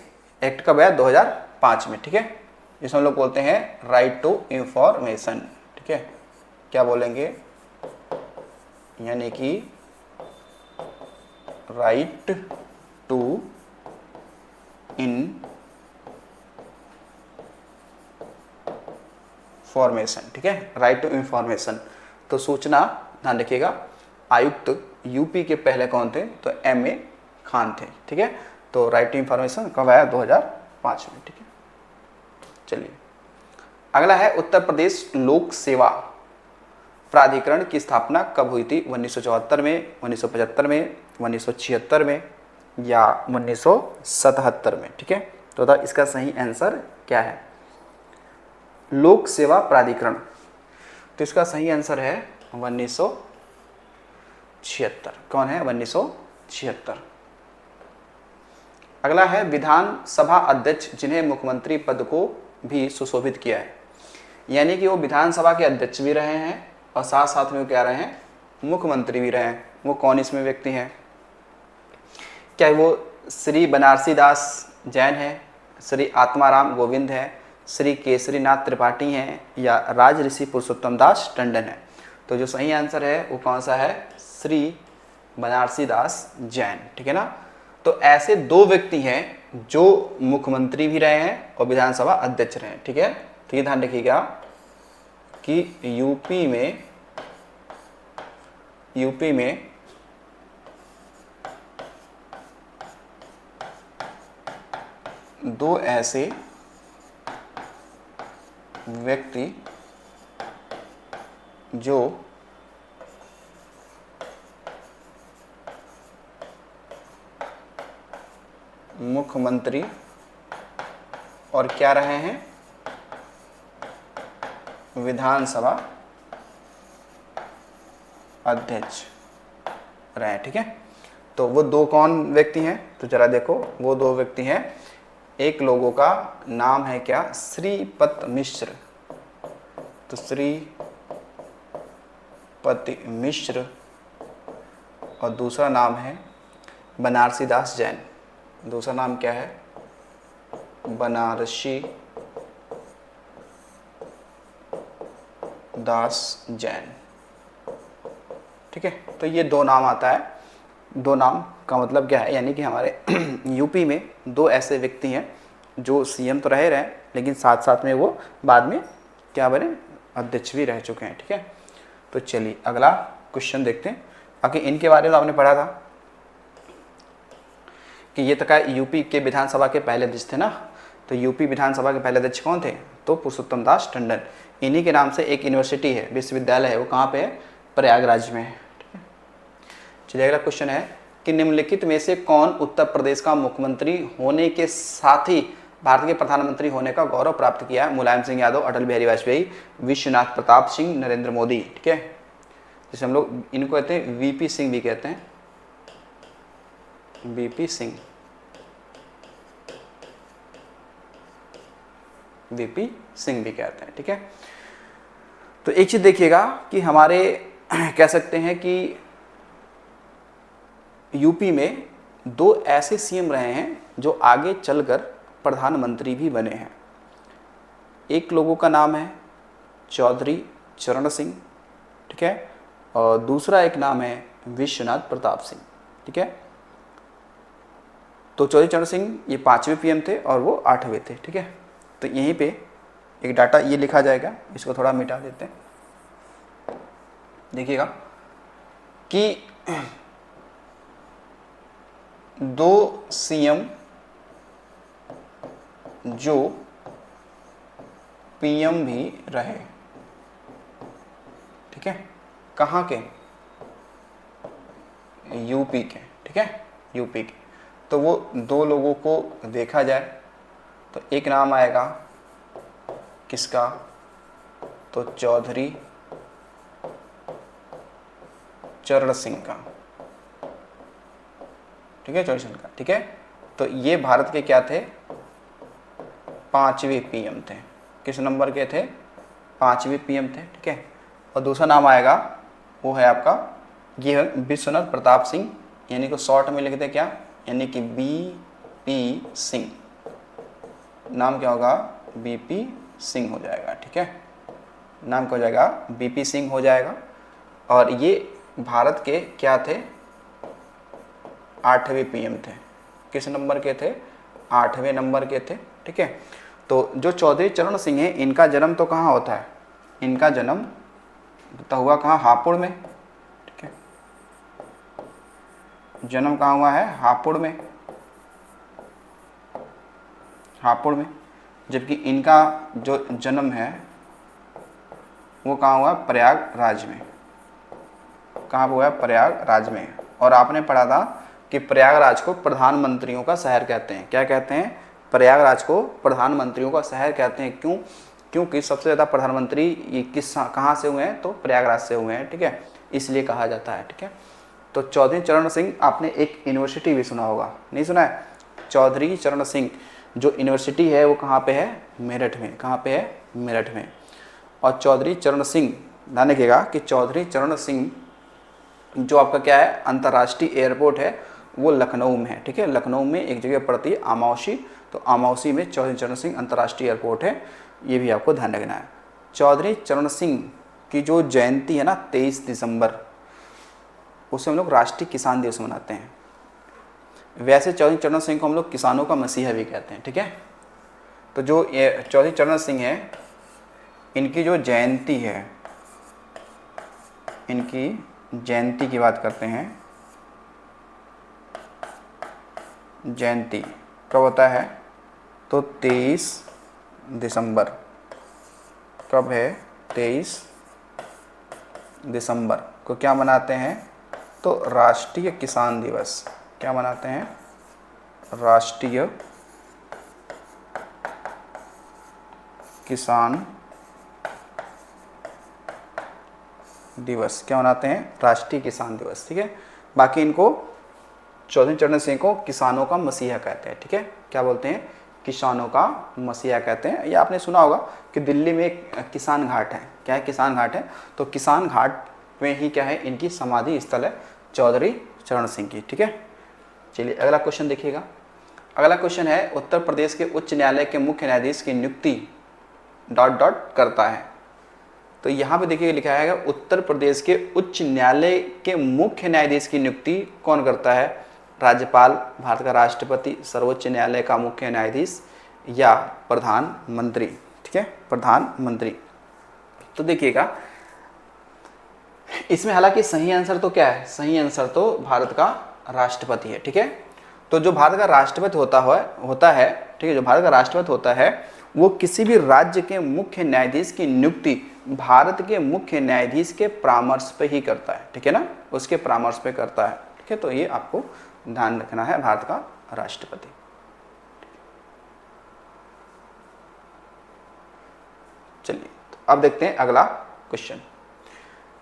एक्ट कब आया? 2005 में, ठीक है। जिसमें हम लोग बोलते हैं राइट टू इंफॉर्मेशन, ठीक है। क्या बोलेंगे? यानी कि राइट टू इंफॉर्मेशन, ठीक है, राइट टू इंफॉर्मेशन। तो सूचना, ध्यान रखिएगा, आयुक्त यूपी के पहले कौन थे? तो एम.ए. खान थे, ठीक है। तो राइट टू इंफॉर्मेशन कब आया? 2005 में, ठीक है। चलिए अगला है उत्तर प्रदेश लोक सेवा प्राधिकरण की स्थापना कब हुई थी? 1974 में, 1975 में, 1976 में या 1977 में, ठीक है। तो इसका सही आंसर क्या है? लोक सेवा प्राधिकरण, तो इसका सही आंसर है 1976। कौन है? 1976। अगला है विधानसभा अध्यक्ष जिन्हें मुख्यमंत्री पद को भी सुशोभित किया है, यानी कि वो विधानसभा के अध्यक्ष भी रहे हैं और साथ साथ में वो क्या रहे हैं? मुख्यमंत्री भी रहे हैं। वो कौन इसमें व्यक्ति हैं? क्या वो श्री बनारसी दास जैन है, श्री आत्माराम गोविंद है, श्री केसरीनाथ त्रिपाठी हैं या राज ऋषि पुरुषोत्तम दास टंडन है? तो जो सही आंसर है वो कौन सा है? श्री बनारसी दास जैन, ठीक है ना। तो ऐसे दो व्यक्ति हैं जो मुख्यमंत्री भी रहे हैं और विधानसभा अध्यक्ष रहे हैं, ठीक है। तो ये ध्यान रखिएगा कि यूपी में दो ऐसे व्यक्ति जो मुख्यमंत्री और क्या रहे हैं? विधानसभा अध्यक्ष रहे, ठीक है। तो वो दो कौन व्यक्ति हैं? तो जरा देखो, वो दो व्यक्ति हैं, एक लोगों का नाम है क्या? श्रीपत मिश्र। तो श्रीपति मिश्र और दूसरा नाम है बनारसी दास जैन। दूसरा नाम क्या है? बनारसी दास जैन, ठीक है। तो ये दो नाम आता है। दो नाम का मतलब क्या है? यानी कि हमारे यूपी में दो ऐसे व्यक्ति हैं जो सीएम तो रहे लेकिन साथ साथ में वो बाद में क्या बने? अध्यक्ष भी रह चुके हैं, ठीक है। तो चलिए अगला क्वेश्चन देखते हैं। बाकी इनके बारे में आपने पढ़ा था कि ये तक यूपी के विधानसभा के पहले अध्यक्ष थे ना। तो यूपी विधानसभा के पहले अध्यक्ष कौन थे? तो पुरुषोत्तम दास टंडन। इन्हीं के नाम से एक यूनिवर्सिटी है, विश्वविद्यालय है, वो कहाँ पे है? प्रयागराज में है, ठीक है। चलिए अगला क्वेश्चन है कि निम्नलिखित में से कौन उत्तर प्रदेश का मुख्यमंत्री होने के साथ ही भारत के प्रधानमंत्री होने का गौरव प्राप्त किया है? मुलायम सिंह यादव, अटल बिहारी वाजपेयी, विश्वनाथ प्रताप सिंह, नरेंद्र मोदी, ठीक है। जैसे हम लोग इनको कहते हैं वीपी सिंह भी कहते हैं, वीपी सिंह, वीपी सिंह भी कहते हैं, ठीक है। तो एक चीज देखिएगा कि हमारे कह सकते हैं कि यूपी में दो ऐसे सीएम रहे हैं जो आगे चलकर प्रधानमंत्री भी बने हैं। एक लोगों का नाम है चौधरी चरण सिंह, ठीक है, और दूसरा एक नाम है विश्वनाथ प्रताप सिंह, ठीक है। तो चौधरी चरण सिंह ये 5वें पीएम थे और वो 8वें थे, ठीक है। तो यहीं पे एक डाटा ये लिखा जाएगा, इसको थोड़ा मिटा देते हैं। देखिएगा कि दो सीएम जो पीएम भी रहे, ठीक है, कहाँ के? यूपी के, ठीक है, यूपी के। तो वो दो लोगों को देखा जाए तो एक नाम आएगा किसका? तो चौधरी चरण सिंह का, ठीक है, चौधरी सिंह का, ठीक है। तो ये भारत के क्या थे? 5वें पीएम थे। किस नंबर के थे? 5वें पीएम थे, ठीक है। और दूसरा नाम आएगा वो है आपका, ये है विश्वनाथ प्रताप सिंह, यानी को शॉर्ट में लिखते क्या? यानी कि बीपी सिंह, नाम क्या होगा, बीपी सिंह हो जाएगा। ठीक है, नाम क्या हो जाएगा, बीपी सिंह हो जाएगा। और ये भारत के क्या थे, 8वें पीएम थे। किस नंबर के थे, 8वें नंबर के थे। ठीक है, तो जो चौधरी चरण सिंह है, इनका जन्म तो कहाँ होता है, इनका जन्म तो हुआ कहाँ, हापुड़ में। ठीक है, जन्म कहाँ हुआ है, हापुड़ में, हापुड़ में। जबकि इनका जो जन्म है वो कहाँ हुआ, प्रयागराज में। कहाँ हुआ है, प्रयागराज में। और आपने पढ़ा था कि प्रयागराज को प्रधानमंत्रियों का शहर कहते हैं। क्या कहते हैं, प्रयागराज को प्रधानमंत्रियों का शहर कहते हैं। क्यों, क्योंकि सबसे ज़्यादा प्रधानमंत्री ये कहाँ से हुए हैं, तो प्रयागराज से हुए हैं। ठीक है, इसलिए कहा जाता है। ठीक है, तो चौधरी चरण सिंह, आपने एक यूनिवर्सिटी भी सुना होगा, नहीं सुना है, चौधरी चरण सिंह जो यूनिवर्सिटी है वो कहाँ पे है, मेरठ में। कहाँ पे है, मेरठ में। और चौधरी चरण सिंह, ध्यान रखिएगा कि चौधरी चरण सिंह जो आपका क्या है, अंतर्राष्ट्रीय एयरपोर्ट है वो लखनऊ में है। ठीक है, लखनऊ में एक जगह पड़ती है आमावसी, तो आमावसी में चौधरी चरण सिंह अंतर्राष्ट्रीय एयरपोर्ट है, ये भी आपको ध्यान रखना है। चौधरी चरण सिंह की जो जयंती है ना 23 दिसंबर, उसे हम लोग राष्ट्रीय किसान दिवस मनाते हैं। वैसे चौधरी चरण सिंह को हम लोग किसानों का मसीहा भी कहते हैं। ठीक है, तो जो चौधरी चरण सिंह है, इनकी जो जयंती है, इनकी जयंती की बात करते हैं। जयंती कब होता है, तो 23 दिसंबर। कब है, 23 दिसंबर को क्या मनाते हैं, तो राष्ट्रीय किसान दिवस। क्या मनाते हैं, राष्ट्रीय किसान दिवस। क्या मनाते हैं, राष्ट्रीय किसान दिवस। ठीक है, बाकी इनको चौधरी चरण सिंह को किसानों का मसीहा कहते हैं। ठीक है, क्या बोलते हैं, किसानों का मसीहा कहते हैं। ये आपने सुना होगा कि दिल्ली में एक किसान घाट है। क्या है, किसान घाट है, तो किसान घाट में ही क्या है, इनकी समाधि स्थल है चौधरी चरण सिंह की। ठीक है, चलिए अगला क्वेश्चन देखिएगा। अगला क्वेश्चन है, उत्तर प्रदेश के उच्च न्यायालय के मुख्य न्यायाधीश की नियुक्ति ... करता है। तो यहाँ पे देखिए लिखा है, उत्तर प्रदेश के उच्च न्यायालय के मुख्य न्यायाधीश की नियुक्ति कौन करता है, राज्यपाल, भारत का राष्ट्रपति, सर्वोच्च न्यायालय का मुख्य न्यायाधीश या प्रधानमंत्री। ठीक है, प्रधानमंत्री। तो देखिएगा इसमें हालांकि सही आंसर तो क्या है, सही आंसर तो भारत का राष्ट्रपति है। ठीक है, तो जो भारत का राष्ट्रपति होता है, ठीक है, जो भारत का राष्ट्रपति होता है वो किसी भी राज्य के मुख्य न्यायाधीश की नियुक्ति भारत के मुख्य न्यायाधीश के परामर्श पे ही करता है। ठीक है ना, उसके परामर्श पे करता है। ठीक है, तो ये आपको ध्यान रखना है, भारत का राष्ट्रपति। चलिए तो अब देखते हैं अगला क्वेश्चन।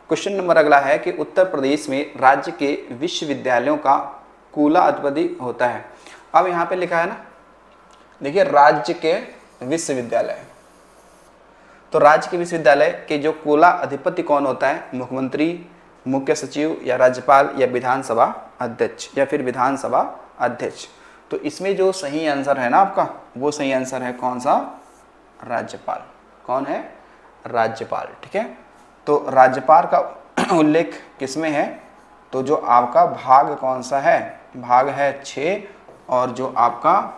क्वेश्चन नंबर अगला है कि उत्तर प्रदेश में राज्य के विश्वविद्यालयों का कुलाधिपति होता है। अब यहाँ पे लिखा है ना, देखिए राज्य के विश्वविद्यालय, तो राज्य के विश्वविद्यालय के जो कुलाधिपति कौन होता है, मुख्यमंत्री, मुख्य सचिव या राज्यपाल या विधानसभा अध्यक्ष या फिर विधानसभा अध्यक्ष। तो इसमें जो सही आंसर है ना आपका, वो सही आंसर है कौन सा, राज्यपाल। कौन है, राज्यपाल। ठीक है, तो राज्यपाल का उल्लेख किसमें है, तो जो आपका भाग कौन सा है, भाग है 6 और जो आपका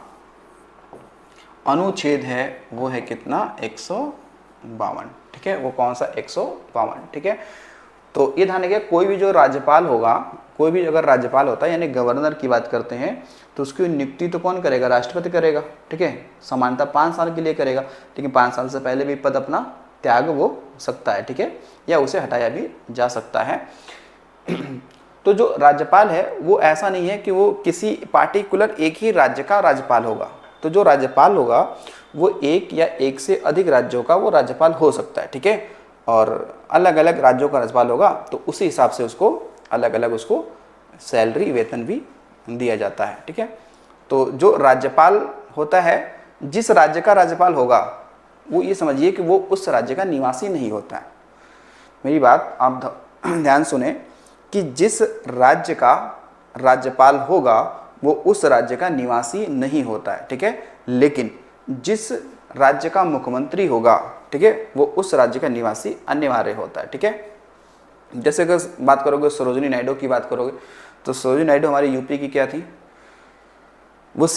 अनुच्छेद है वो है कितना, 152। ठीक है, वो कौन सा, 152। ठीक है, तो ये ध्यान रखिए कोई भी जो राज्यपाल होगा, कोई भी अगर राज्यपाल होता है यानी गवर्नर की बात करते हैं, तो उसकी नियुक्ति तो कौन करेगा, राष्ट्रपति करेगा। ठीक है, सामान्यतः 5 साल के लिए करेगा, लेकिन 5 साल से पहले भी पद अपना त्याग वो सकता है। ठीक है, या उसे हटाया भी जा सकता है। तो जो राज्यपाल है वो ऐसा नहीं है कि वो किसी पार्टिकुलर एक ही राज्य का राज्यपाल होगा। तो जो राज्यपाल होगा वो एक या एक से अधिक राज्यों का वो राज्यपाल हो सकता है। ठीक है, और अलग अलग राज्यों का राज्यपाल होगा तो उसी हिसाब से उसको अलग अलग उसको सैलरी, वेतन भी दिया जाता है। ठीक है, तो जो राज्यपाल होता है, जिस राज्य का राज्यपाल होगा वो ये समझिए कि वो उस राज्य का निवासी नहीं होता है। मेरी बात आप ध्यान सुने कि जिस राज्य का राज्यपाल होगा वो उस राज्य का निवासी नहीं होता है, ठीक है। लेकिन जिस राज्य का मुख्यमंत्री होगा, ठीक है, वो उस राज्य का निवासी अनिवार्य होता है, ठीक है। जैसे अगर बात करोगे सरोजिनी नायडू की बात करोगे, तो सरोजिनी नायडू हमारे यूपी की क्या थी, वो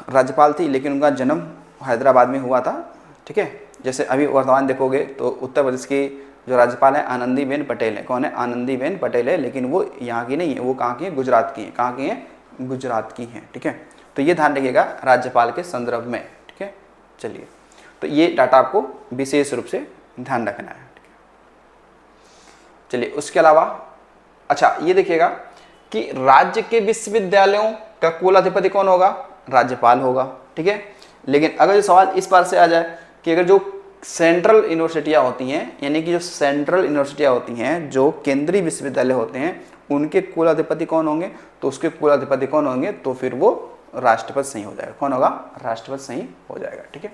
राज्यपाल थी, लेकिन उनका जन्म हैदराबाद में हुआ था, ठीक है। जैसे अभी वर्तमान देखोगे तो उत्तर प्रदेश की जो राज्यपाल है आनंदीबेन पटेल है। कौन है? आनंदीबेन पटेल है, लेकिन वो यहाँ की नहीं है, वो कहाँ की है? गुजरात की है। कहाँ की है? गुजरात की है, ठीक है। तो ये ध्यान रखिएगा राज्यपाल के संदर्भ में, ठीक है। चलिए, तो ये डाटा आपको विशेष रूप से ध्यान रखना है, ठीक है। चलिए, उसके अलावा अच्छा ये देखिएगा कि राज्य के विश्वविद्यालयों का कुलाधिपति कौन होगा? राज्यपाल होगा, ठीक है। लेकिन अगर जो सवाल इस बार से आ जाए कि अगर जो सेंट्रल यूनिवर्सिटियां होती हैं, यानी कि जो सेंट्रल यूनिवर्सिटियां होती हैं, जो केंद्रीय विश्वविद्यालय होते हैं, उनके कुलाधिपति कौन होंगे? तो उसके कुलाधिपति कौन होंगे? तो फिर वो राष्ट्रपति सही हो जाएगा। कौन होगा? राष्ट्रपति सही हो जाएगा, ठीक है।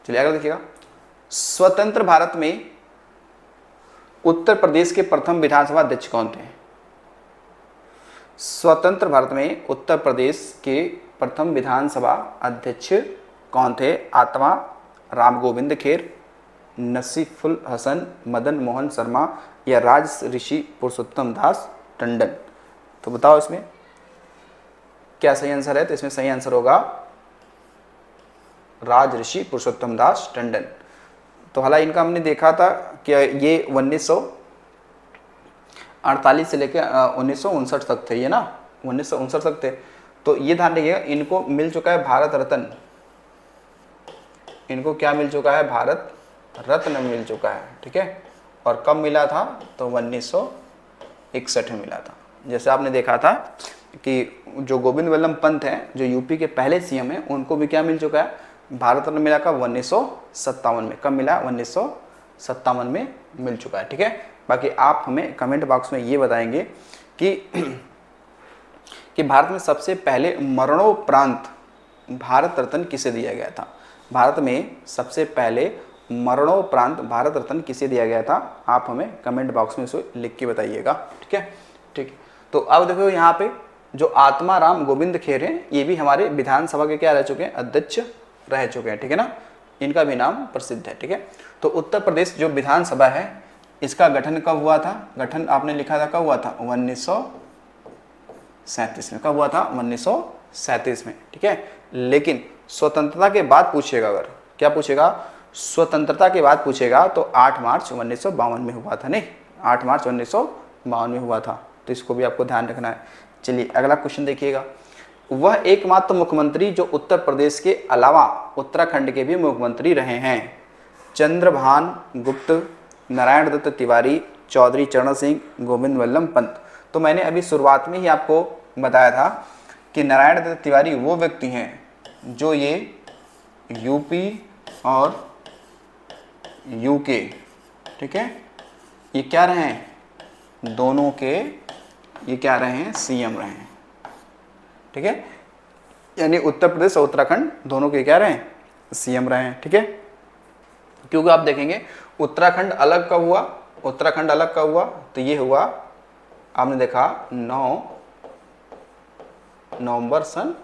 चलिए आगे देखिएगा, स्वतंत्र भारत में उत्तर प्रदेश के प्रथम विधानसभा अध्यक्ष कौन थे? स्वतंत्र भारत में उत्तर प्रदेश के प्रथम विधानसभा अध्यक्ष कौन थे? आत्मा राम गोविंद खेर, नसीफुल हसन, मदन मोहन शर्मा या राज ऋषि पुरुषोत्तम दास टंडन? तो बताओ इसमें क्या सही आंसर है? तो इसमें सही आंसर होगा राज ऋषि पुरुषोत्तम दास टंडन। तो हालांकि इनका हमने देखा था कि ये 1948 से लेकर 1959 तक थे, ये ना 1959 तक थे। तो ये ध्यान रखिएगा, इनको मिल चुका है भारत रत्न। इनको क्या मिल चुका है? भारत रत्न मिल चुका है, ठीक है। और कब मिला था? तो 1961 में मिला था। जैसे आपने देखा था कि जो गोविंद वल्लभ पंत हैं, जो यूपी के पहले सीएम हैं, उनको भी क्या मिल चुका है? भारत रत्न मिला कब? 1957 में। कब मिला? 1957 में मिल चुका है, ठीक है। बाकी आप हमें कमेंट बॉक्स में ये बताएंगे कि भारत में सबसे पहले मरणोपरांत भारत रत्न किसे दिया गया था? भारत में सबसे पहले मरणोपरांत भारत रत्न किसे दिया गया था? आप हमें कमेंट बॉक्स में इसे लिख के बताइएगा, ठीक है। ठीक, तो अब देखो यहाँ पे जो आत्मा राम गोविंद खेर हैं, ये भी हमारे विधानसभा के क्या रह चुके हैं? अध्यक्ष रह चुके हैं, ठीक है ना। इनका भी नाम प्रसिद्ध है, ठीक है। तो उत्तर प्रदेश जो विधानसभा है, इसका गठन कब हुआ था? गठन आपने लिखा था कब हुआ था? 1937 में। कब हुआ था? 1937 में, ठीक है। लेकिन स्वतंत्रता के बाद पूछेगा, अगर क्या पूछेगा? स्वतंत्रता के बाद पूछेगा तो 8 मार्च 1952 में हुआ था। नहीं, 8 मार्च 1952 में हुआ था। तो इसको भी आपको ध्यान रखना है। चलिए अगला क्वेश्चन देखिएगा, वह एकमात्र मुख्यमंत्री जो उत्तर प्रदेश के अलावा उत्तराखंड के भी मुख्यमंत्री रहे हैं? चंद्रभान गुप्त, नारायण दत्त तिवारी, चौधरी चरण सिंह, गोविंद वल्लभ पंत। तो मैंने अभी शुरुआत में ही आपको बताया था कि नारायण दत्त तिवारी वो व्यक्ति हैं जो ये यूपी और यूके, ठीक है, ये क्या रहे हैं? दोनों के ये क्या रहे हैं? सीएम रहे हैं, ठीक है। यानी उत्तर प्रदेश और उत्तराखंड दोनों के क्या रहे हैं? सीएम रहे हैं, ठीक है। क्योंकि आप देखेंगे उत्तराखंड अलग कब हुआ? उत्तराखंड अलग कब हुआ? तो ये हुआ, आपने देखा 9 नवंबर सन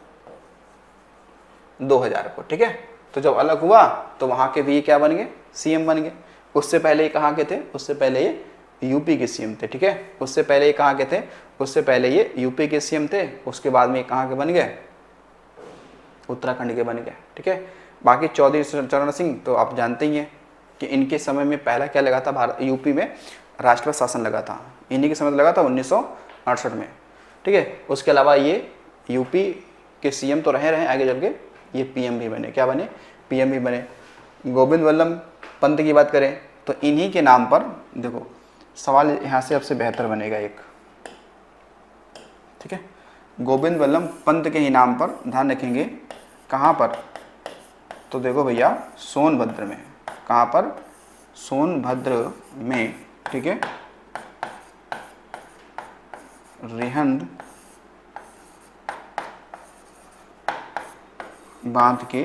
2000 को, ठीक है। तो जब अलग हुआ तो वहां के भी क्या बन गए? सीएम बन गए। उससे पहले ये कहाँ के थे? उससे पहले ये यूपी के सीएम थे, ठीक है। उससे पहले ये कहाँ के थे? उससे पहले ये यूपी के सीएम थे। उसके बाद में ये कहाँ के बन गए? उत्तराखंड के बन गए, ठीक है। बाकी चौधरी चरण सिंह तो आप जानते ही हैं कि इनके समय में पहला क्या लगा था? भारत यूपी में राष्ट्रपति शासन लगा था, इन्हीं के समय लगा था 1968 में, ठीक है। उसके अलावा ये यूपी के सीएम तो रहे आगे चल के ये पीएम भी बने। क्या बने? पीएम भी बने। गोविंद वल्लभ पंत की बात करें तो इन्हीं के नाम पर, देखो सवाल यहाँ से आपसे बेहतर बनेगा एक, ठीक है। गोविंद वल्लभ पंत के ही नाम पर ध्यान रखेंगे, कहाँ पर? तो देखो भैया सोनभद्र में। कहाँ पर? सोनभद्र में, ठीक है। रिहंद बांध के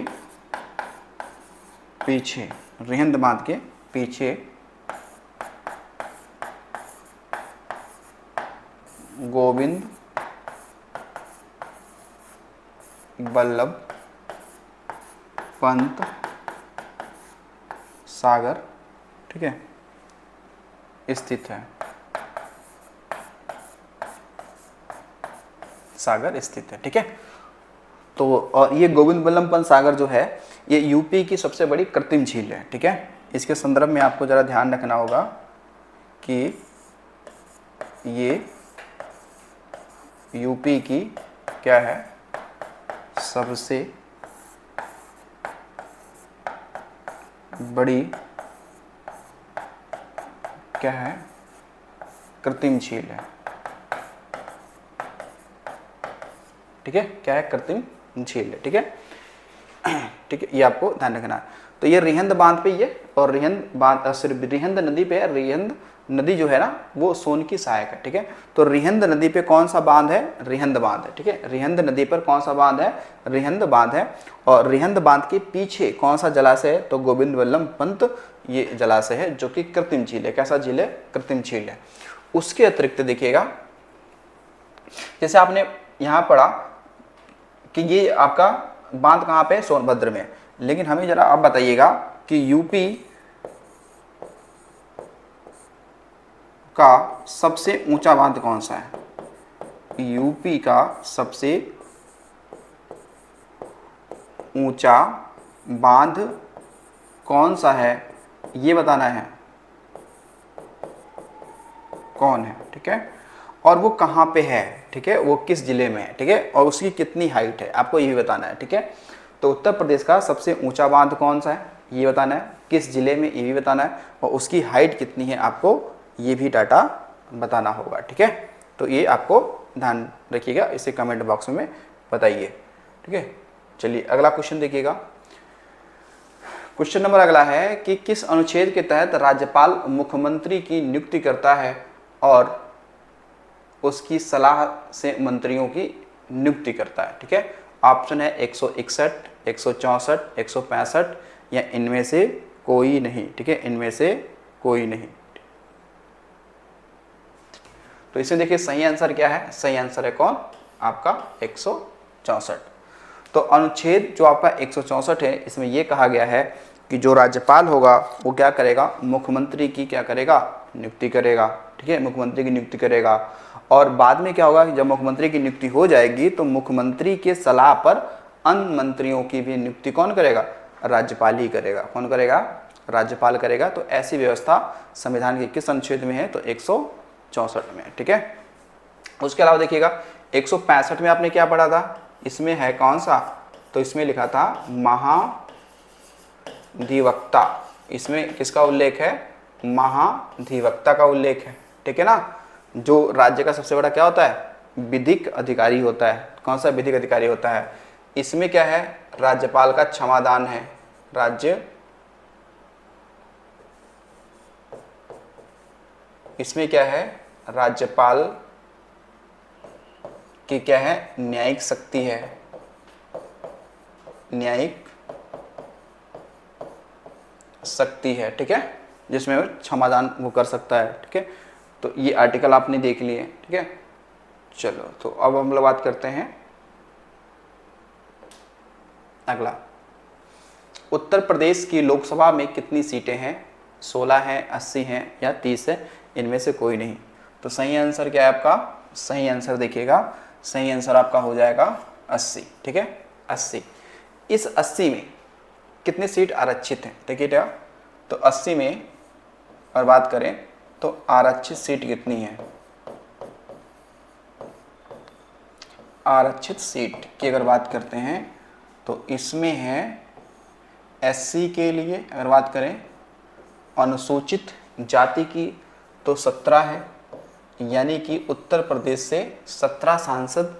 पीछे, रिहंद बांध के पीछे गोविंद वल्लभ पंत सागर, ठीक है, स्थित है, सागर स्थित है, ठीक है। तो और ये गोविंद वल्लभ पंत सागर जो है ये यूपी की सबसे बड़ी कृत्रिम झील है, ठीक है। इसके संदर्भ में आपको जरा ध्यान रखना होगा कि ये यूपी की क्या है, सबसे बड़ी क्या है, कृत्रिम झील है, ठीक है। क्या है, कृत्रिम झील है, ठीक है। ठीक है, ये आपको ध्यान रखना है। तो ये रिहंद बांध पे ये, और रिहंद बांध सिर्फ रिहंद नदी पे, रिहंद नदी जो है ना वो सोन की सहायक है, ठीक है। तो रिहंद नदी पे कौन सा बांध है, रिहंद बांध है, ठीक है। रिहंद नदी पर कौन सा बांध है, रिहंद बांध है। और रिहंद बांध के पीछे कौन सा जलाशय है, तो गोविंद वल्लभ पंत ये जलाशय है, जो कि कृत्रिम झील है। कैसा झील है, कृत्रिम झील है। उसके अतिरिक्त देखिएगा, जैसे आपने यहाँ पढ़ा कि ये आपका बांध कहाँ पे है, सोनभद्र में। लेकिन हमें जरा आप बताइएगा कि यूपी का सबसे ऊंचा बांध कौन सा है, यूपी का सबसे ऊंचा बांध कौन सा है, ये बताना है, कौन है, ठीक है। और वो कहाँ पे है, ठीक है, वो किस जिले में है, ठीक है, और उसकी कितनी हाइट है, आपको ये भी बताना है, ठीक है। तो उत्तर प्रदेश का सबसे ऊंचा बांध कौन सा है ये बताना है, किस जिले में ये भी बताना है, और उसकी हाइट कितनी है आपको ये भी डाटा बताना होगा, ठीक है। तो ये आपको ध्यान रखिएगा, इसे कमेंट बॉक्स में बताइए, ठीक है। चलिए अगला क्वेश्चन देखिएगा। क्वेश्चन नंबर अगला है कि किस अनुच्छेद के तहत राज्यपाल मुख्यमंत्री की नियुक्ति करता है और उसकी सलाह से मंत्रियों की नियुक्ति करता है, ठीक है। ऑप्शन है 161, 164, 165 या इनमें से कोई नहीं, ठीक है, इनमें से कोई नहीं। तो इसमें देखिए सही आंसर क्या है, सही आंसर है कौन, आपका 164। तो अनुच्छेद जो आपका 164 है, इसमें यह कहा गया है कि जो राज्यपाल होगा वो क्या करेगा, मुख्यमंत्री की क्या करेगा, नियुक्ति करेगा, ठीक है, मुख्यमंत्री की नियुक्ति करेगा। और बाद में क्या होगा, जब मुख्यमंत्री की नियुक्ति हो जाएगी तो मुख्यमंत्री के सलाह पर अन्य मंत्रियों की भी नियुक्ति कौन करेगा, राज्यपाल ही करेगा। कौन करेगा, राज्यपाल करेगा। तो ऐसी व्यवस्था संविधान के किस अनुच्छेद में है, तो 164 में, ठीक है। उसके अलावा देखिएगा 165 में आपने क्या पढ़ा था, इसमें है कौन सा, तो इसमें लिखा था महाधिवक्ता। इसमें किसका उल्लेख है, महाधिवक्ता का उल्लेख है, ठीक है ना। जो राज्य का सबसे बड़ा क्या होता है, विधिक अधिकारी होता है। कौन सा विधिक अधिकारी होता है, इसमें क्या है, राज्यपाल का क्षमादान है, राज्य इसमें क्या है, राज्यपाल की क्या है, न्यायिक शक्ति है, न्यायिक शक्ति है, ठीक है, जिसमें वो क्षमादान वो कर सकता है, ठीक है। तो ये आर्टिकल आपने देख लिए, ठीक है। चलो तो अब हम लोग बात करते हैं अगला, उत्तर प्रदेश की लोकसभा में कितनी सीटें हैं, 16 हैं, 80 हैं या 30 है, इनमें से कोई नहीं। तो सही आंसर क्या है आपका, सही आंसर देखिएगा, सही आंसर आपका हो जाएगा 80, ठीक है, 80। इस 80 में कितने सीट आरक्षित हैं, देखिए क्या, तो 80 में और बात करें तो आरक्षित सीट कितनी है, आरक्षित सीट की अगर बात करते हैं तो इसमें है एससी के लिए अगर बात करें, अनुसूचित जाति की तो 17 है, यानी कि उत्तर प्रदेश से 17 सांसद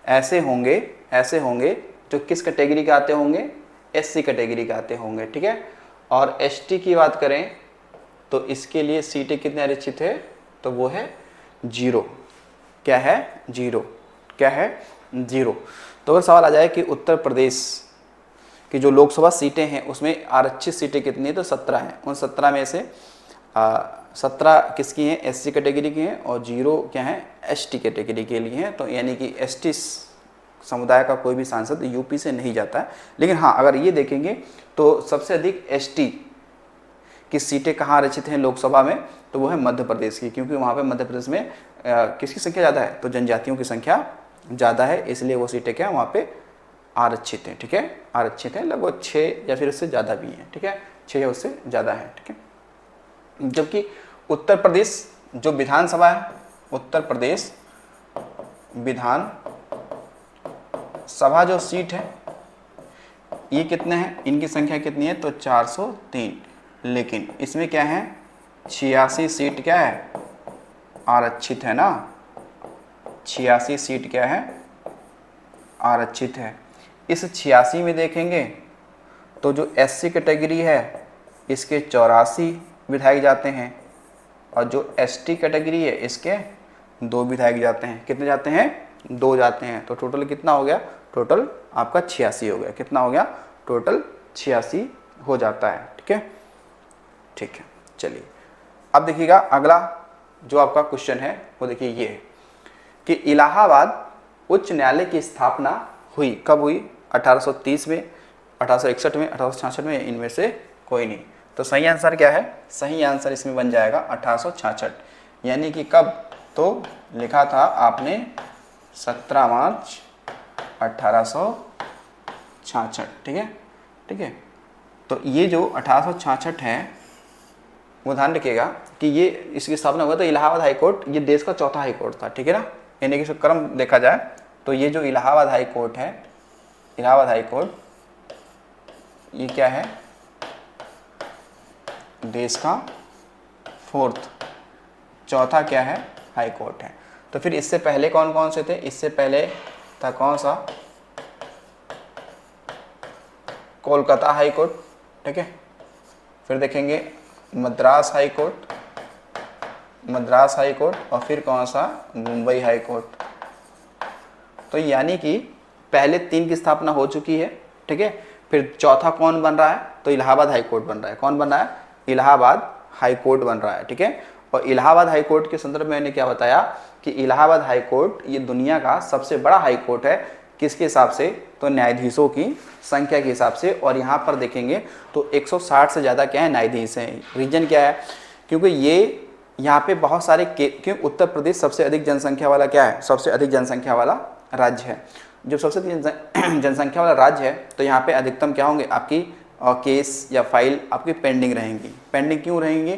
ऐसे होंगे जो किस कैटेगरी के आते होंगे, एससी कैटेगरी के आते होंगे, ठीक है। और एसटी की बात करें तो इसके लिए सीटें कितने आरक्षित है, तो वो है 0। क्या है, 0, क्या है, 0। तो अगर सवाल आ जाए कि उत्तर प्रदेश की जो लोकसभा सीटें हैं उसमें आरक्षित सीटें कितनी है, तो 17 हैं। उन 17 में से 17 किसकी हैं, एससी कैटेगरी की हैं, और 0 क्या है, एसटी कैटेगरी के लिए हैं। तो यानी कि एसटी समुदाय का कोई भी सांसद यूपी से नहीं जाता है। लेकिन हाँ, अगर ये देखेंगे तो सबसे अधिक एसटी की सीटें कहाँ आरक्षित हैं लोकसभा में, तो वो है मध्य प्रदेश की, क्योंकि वहाँ पे मध्य प्रदेश में किसकी संख्या ज़्यादा है, तो जनजातियों की संख्या ज़्यादा है, इसलिए वो सीटें क्या वहाँ पे आरक्षित हैं। ठीक है, आरक्षित हैं, लगभग 6 या फिर उससे ज़्यादा भी हैं। ठीक है, 6 या उससे ज़्यादा है। ठीक है, जबकि उत्तर प्रदेश जो विधानसभा है, उत्तर प्रदेश विधान सभा जो सीट है ये कितने हैं, इनकी संख्या कितनी है, तो 403। लेकिन इसमें क्या है, 86 सीट क्या है, आरक्षित है ना, 86 सीट क्या है, आरक्षित है। इस 86 में देखेंगे तो जो एससी कैटेगरी है इसके 84 विधायक जाते हैं, और जो एसटी कैटेगरी है इसके 2 विधायक जाते हैं। कितने जाते हैं, 2 जाते हैं। तो टोटल कितना हो गया, टोटल आपका 86 हो गया। कितना हो गया, टोटल 86 हो जाता है। ठीक है, ठीक है, चलिए अब देखिएगा अगला जो आपका क्वेश्चन है वो देखिए ये है कि इलाहाबाद उच्च न्यायालय की स्थापना हुई कब हुई, 1830 में, 1861 में, 1866 में, इनमें से कोई नहीं। तो सही आंसर क्या है, सही आंसर इसमें बन जाएगा 1866। यानी कि कब, तो लिखा था आपने 17 मार्च 1866। ठीक है, ठीक है। तो ये जो 1866 है वो ध्यान रखिएगा कि ये इसकी स्थापना हुआ तो इलाहाबाद हाई कोर्ट ये देश का चौथा हाई कोर्ट था। ठीक है ना, यानी कि इसका क्रम देखा जाए तो ये जो इलाहाबाद हाई कोर्ट है, इलाहाबाद हाई कोर्ट ये क्या है, देश का 4th, चौथा क्या है, हाई कोर्ट है। तो फिर इससे पहले कौन कौन से थे, इससे पहले था कौन सा, कोलकाता हाई कोर्ट। ठीक है, फिर देखेंगे Madras high court, Madras high court, और फिर कौन सा, मुंबई हाई कोर्ट। तो यानी कि पहले 3 की स्थापना हो चुकी है। ठीक है, फिर चौथा कौन बन रहा है, तो इलाहाबाद हाई कोर्ट बन रहा है। कौन बन रहा है, इलाहाबाद हाई कोर्ट बन रहा है। ठीक है, और इलाहाबाद हाई कोर्ट के संदर्भ में मैंने क्या बताया कि इलाहाबाद हाई कोर्ट ये दुनिया का सबसे बड़ा हाई कोर्ट है। किसके हिसाब से, तो न्यायाधीशों की संख्या के हिसाब से। और यहाँ पर देखेंगे तो 160 से ज़्यादा क्या है, न्यायाधीश हैं। रीजन क्या है, क्योंकि ये यहाँ पे बहुत सारे क्यों उत्तर प्रदेश सबसे अधिक जनसंख्या वाला क्या है, सबसे अधिक जनसंख्या वाला राज्य है। जब सबसे अधिक जनसंख्या वाला राज्य है तो यहाँ पे अधिकतम क्या होंगे, आपकी केस या फाइल आपकी पेंडिंग रहेंगी। पेंडिंग क्यों रहेंगी,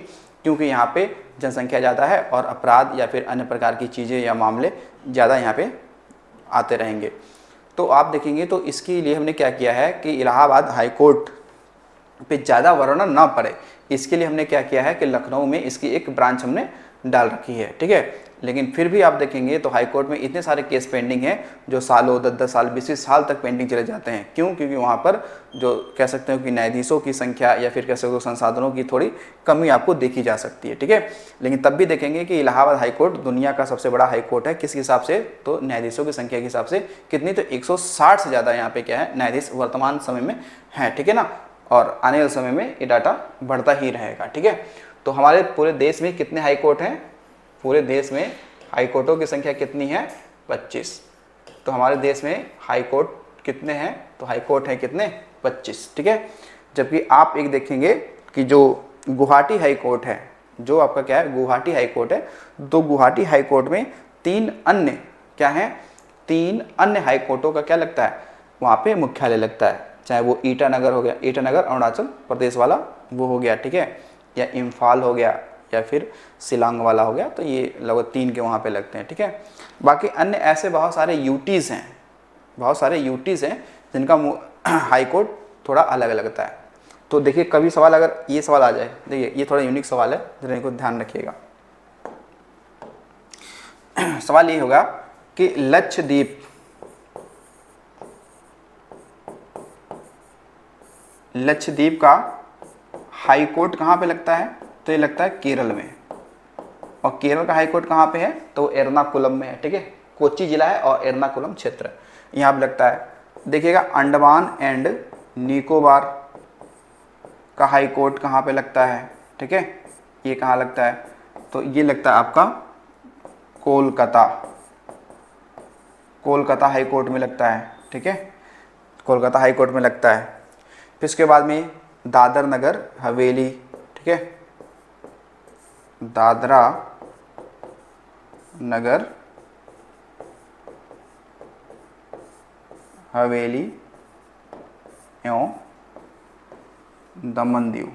क्योंकि यहाँ पे जनसंख्या ज़्यादा है और अपराध या फिर अन्य प्रकार की चीज़ें या मामले ज़्यादा यहाँ पे आते रहेंगे। तो आप देखेंगे तो इसके लिए हमने क्या किया है कि इलाहाबाद हाई कोर्ट पे ज़्यादा वर्णन ना पड़े, इसके लिए हमने क्या किया है कि लखनऊ में इसकी एक ब्रांच हमने डाल रखी है। ठीक है, लेकिन फिर भी आप देखेंगे तो हाई कोर्ट में इतने सारे केस पेंडिंग हैं जो सालों 10-10 साल 20-20 साल तक पेंडिंग चले जाते हैं। क्यों, क्योंकि वहाँ पर जो कह सकते हो कि न्यायाधीशों की संख्या या फिर कह सकते हो संसाधनों की थोड़ी कमी आपको देखी जा सकती है। ठीक है, लेकिन तब भी देखेंगे कि इलाहाबाद हाई कोर्ट दुनिया का सबसे बड़ा हाई कोर्ट है। किस हिसाब से, तो न्यायाधीशों की संख्या के हिसाब से। कितनी, तो 160 से ज़्यादा यहाँ पे क्या है, न्यायाधीश वर्तमान समय में है। ठीक है ना, और आने वाले समय में ये डाटा बढ़ता ही रहेगा। ठीक है, तो हमारे पूरे देश में कितने हाई कोर्ट हैं, पूरे देश में हाई कोर्टों की संख्या कितनी है, 25। तो हमारे देश में हाई कोर्ट कितने हैं, तो हाई कोर्ट है कितने, 25। ठीक है, जबकि आप एक देखेंगे कि जो गुवाहाटी हाई कोर्ट है, जो आपका क्या है, गुवाहाटी हाई कोर्ट है, तो गुवाहाटी हाई कोर्ट में 3 अन्य क्या है, 3 अन्य हाई कोर्टों का क्या लगता है, वहाँ पे मुख्यालय लगता है। चाहे वो ईटानगर हो गया, ईटानगर अरुणाचल प्रदेश वाला वो हो गया। ठीक है, या इम्फाल हो गया, या फिर शिलांग वाला हो गया। तो ये लगभग 3 के वहाँ पे लगते हैं। ठीक है, बाकी अन्य ऐसे बहुत सारे यूटीज़ हैं, बहुत सारे यूटीज़ हैं जिनका हाई कोर्ट थोड़ा अलग लगता है। तो देखिए कभी सवाल, अगर ये सवाल आ जाए, देखिए ये थोड़ा यूनिक सवाल है, जरा इनको ध्यान रखिएगा। सवाल ये होगा कि लक्षद्वीप, लक्षद्वीप का हाई कोर्ट कहाँ पे लगता है, तो ये लगता है केरल में। और केरल का हाई कोर्ट कहाँ पे है, तो एर्नाकुलम में है। ठीक है, कोच्चि जिला है और एर्नाकुलम क्षेत्र यहाँ पे लगता है। देखिएगा अंडमान एंड निकोबार का हाई कोर्ट कहाँ पे लगता है। ठीक है, ये कहाँ लगता है, तो ये लगता है आपका कोलकाता, कोलकाता हाई कोर्ट में लगता है, ठीक है, कोलकाता हाई कोर्ट में लगता है। फिर उसके बाद में दादर नगर हवेली, ठीक है, दादरा नगर हवेली एवं दमन दीव,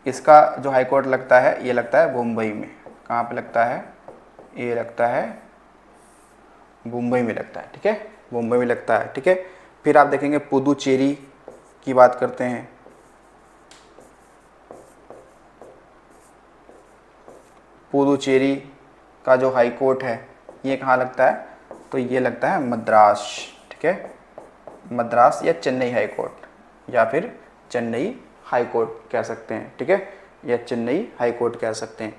इसका जो हाई कोर्ट लगता है ये लगता है मुंबई में। कहाँ पे लगता है? ये लगता है मुंबई में लगता है, ठीक है, मुंबई में लगता है, ठीक है। फिर आप देखेंगे पुदुचेरी की बात करते हैं, पुदुचेरी का जो हाई कोर्ट है ये कहाँ लगता है? तो ये लगता है मद्रास, ठीक है, मद्रास या चेन्नई हाई कोर्ट या फिर चेन्नई हाई कोर्ट कह सकते हैं, ठीक है, या चेन्नई हाई कोर्ट कह सकते हैं।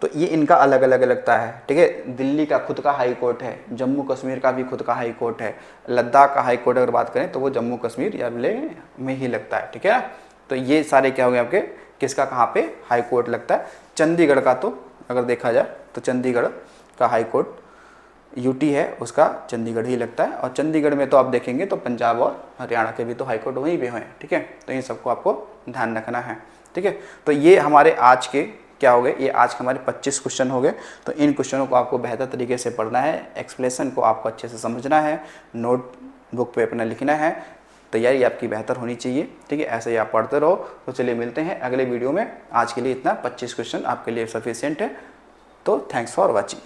तो ये इनका अलग अलग लगता है, ठीक है। दिल्ली का खुद का हाई कोर्ट है, जम्मू कश्मीर का भी खुद का हाई कोर्ट है, लद्दाख का हाई कोर्ट अगर बात करें तो वो जम्मू कश्मीर या लेह में ही लगता है, ठीक है ना। तो ये सारे क्या हो गए आपके, किसका कहाँ पे हाई कोर्ट लगता है। चंडीगढ़ का तो अगर देखा जाए तो चंडीगढ़ का हाई कोर्ट यूटी है, उसका चंडीगढ़ ही लगता है। और चंडीगढ़ में तो आप देखेंगे तो पंजाब और हरियाणा के भी तो हाई कोर्ट वहीं भी हैं, ठीक है। तो इन सबको आपको ध्यान रखना है, ठीक है। तो ये हमारे आज के क्या हो गए, ये आज के हमारे 25 क्वेश्चन हो गए। तो इन क्वेश्चनों को आपको बेहतर तरीके से पढ़ना है, एक्सप्लेनेशन को आपको अच्छे से समझना है, नोट बुक पे अपना लिखना है, तैयारी आपकी बेहतर होनी चाहिए, ठीक है। ऐसे ही आप पढ़ते रहो। तो चलिए मिलते हैं अगले वीडियो में। आज के लिए इतना 25 क्वेश्चन आपके लिए सफिशिएंट है। तो थैंक्स फॉर वॉचिंग।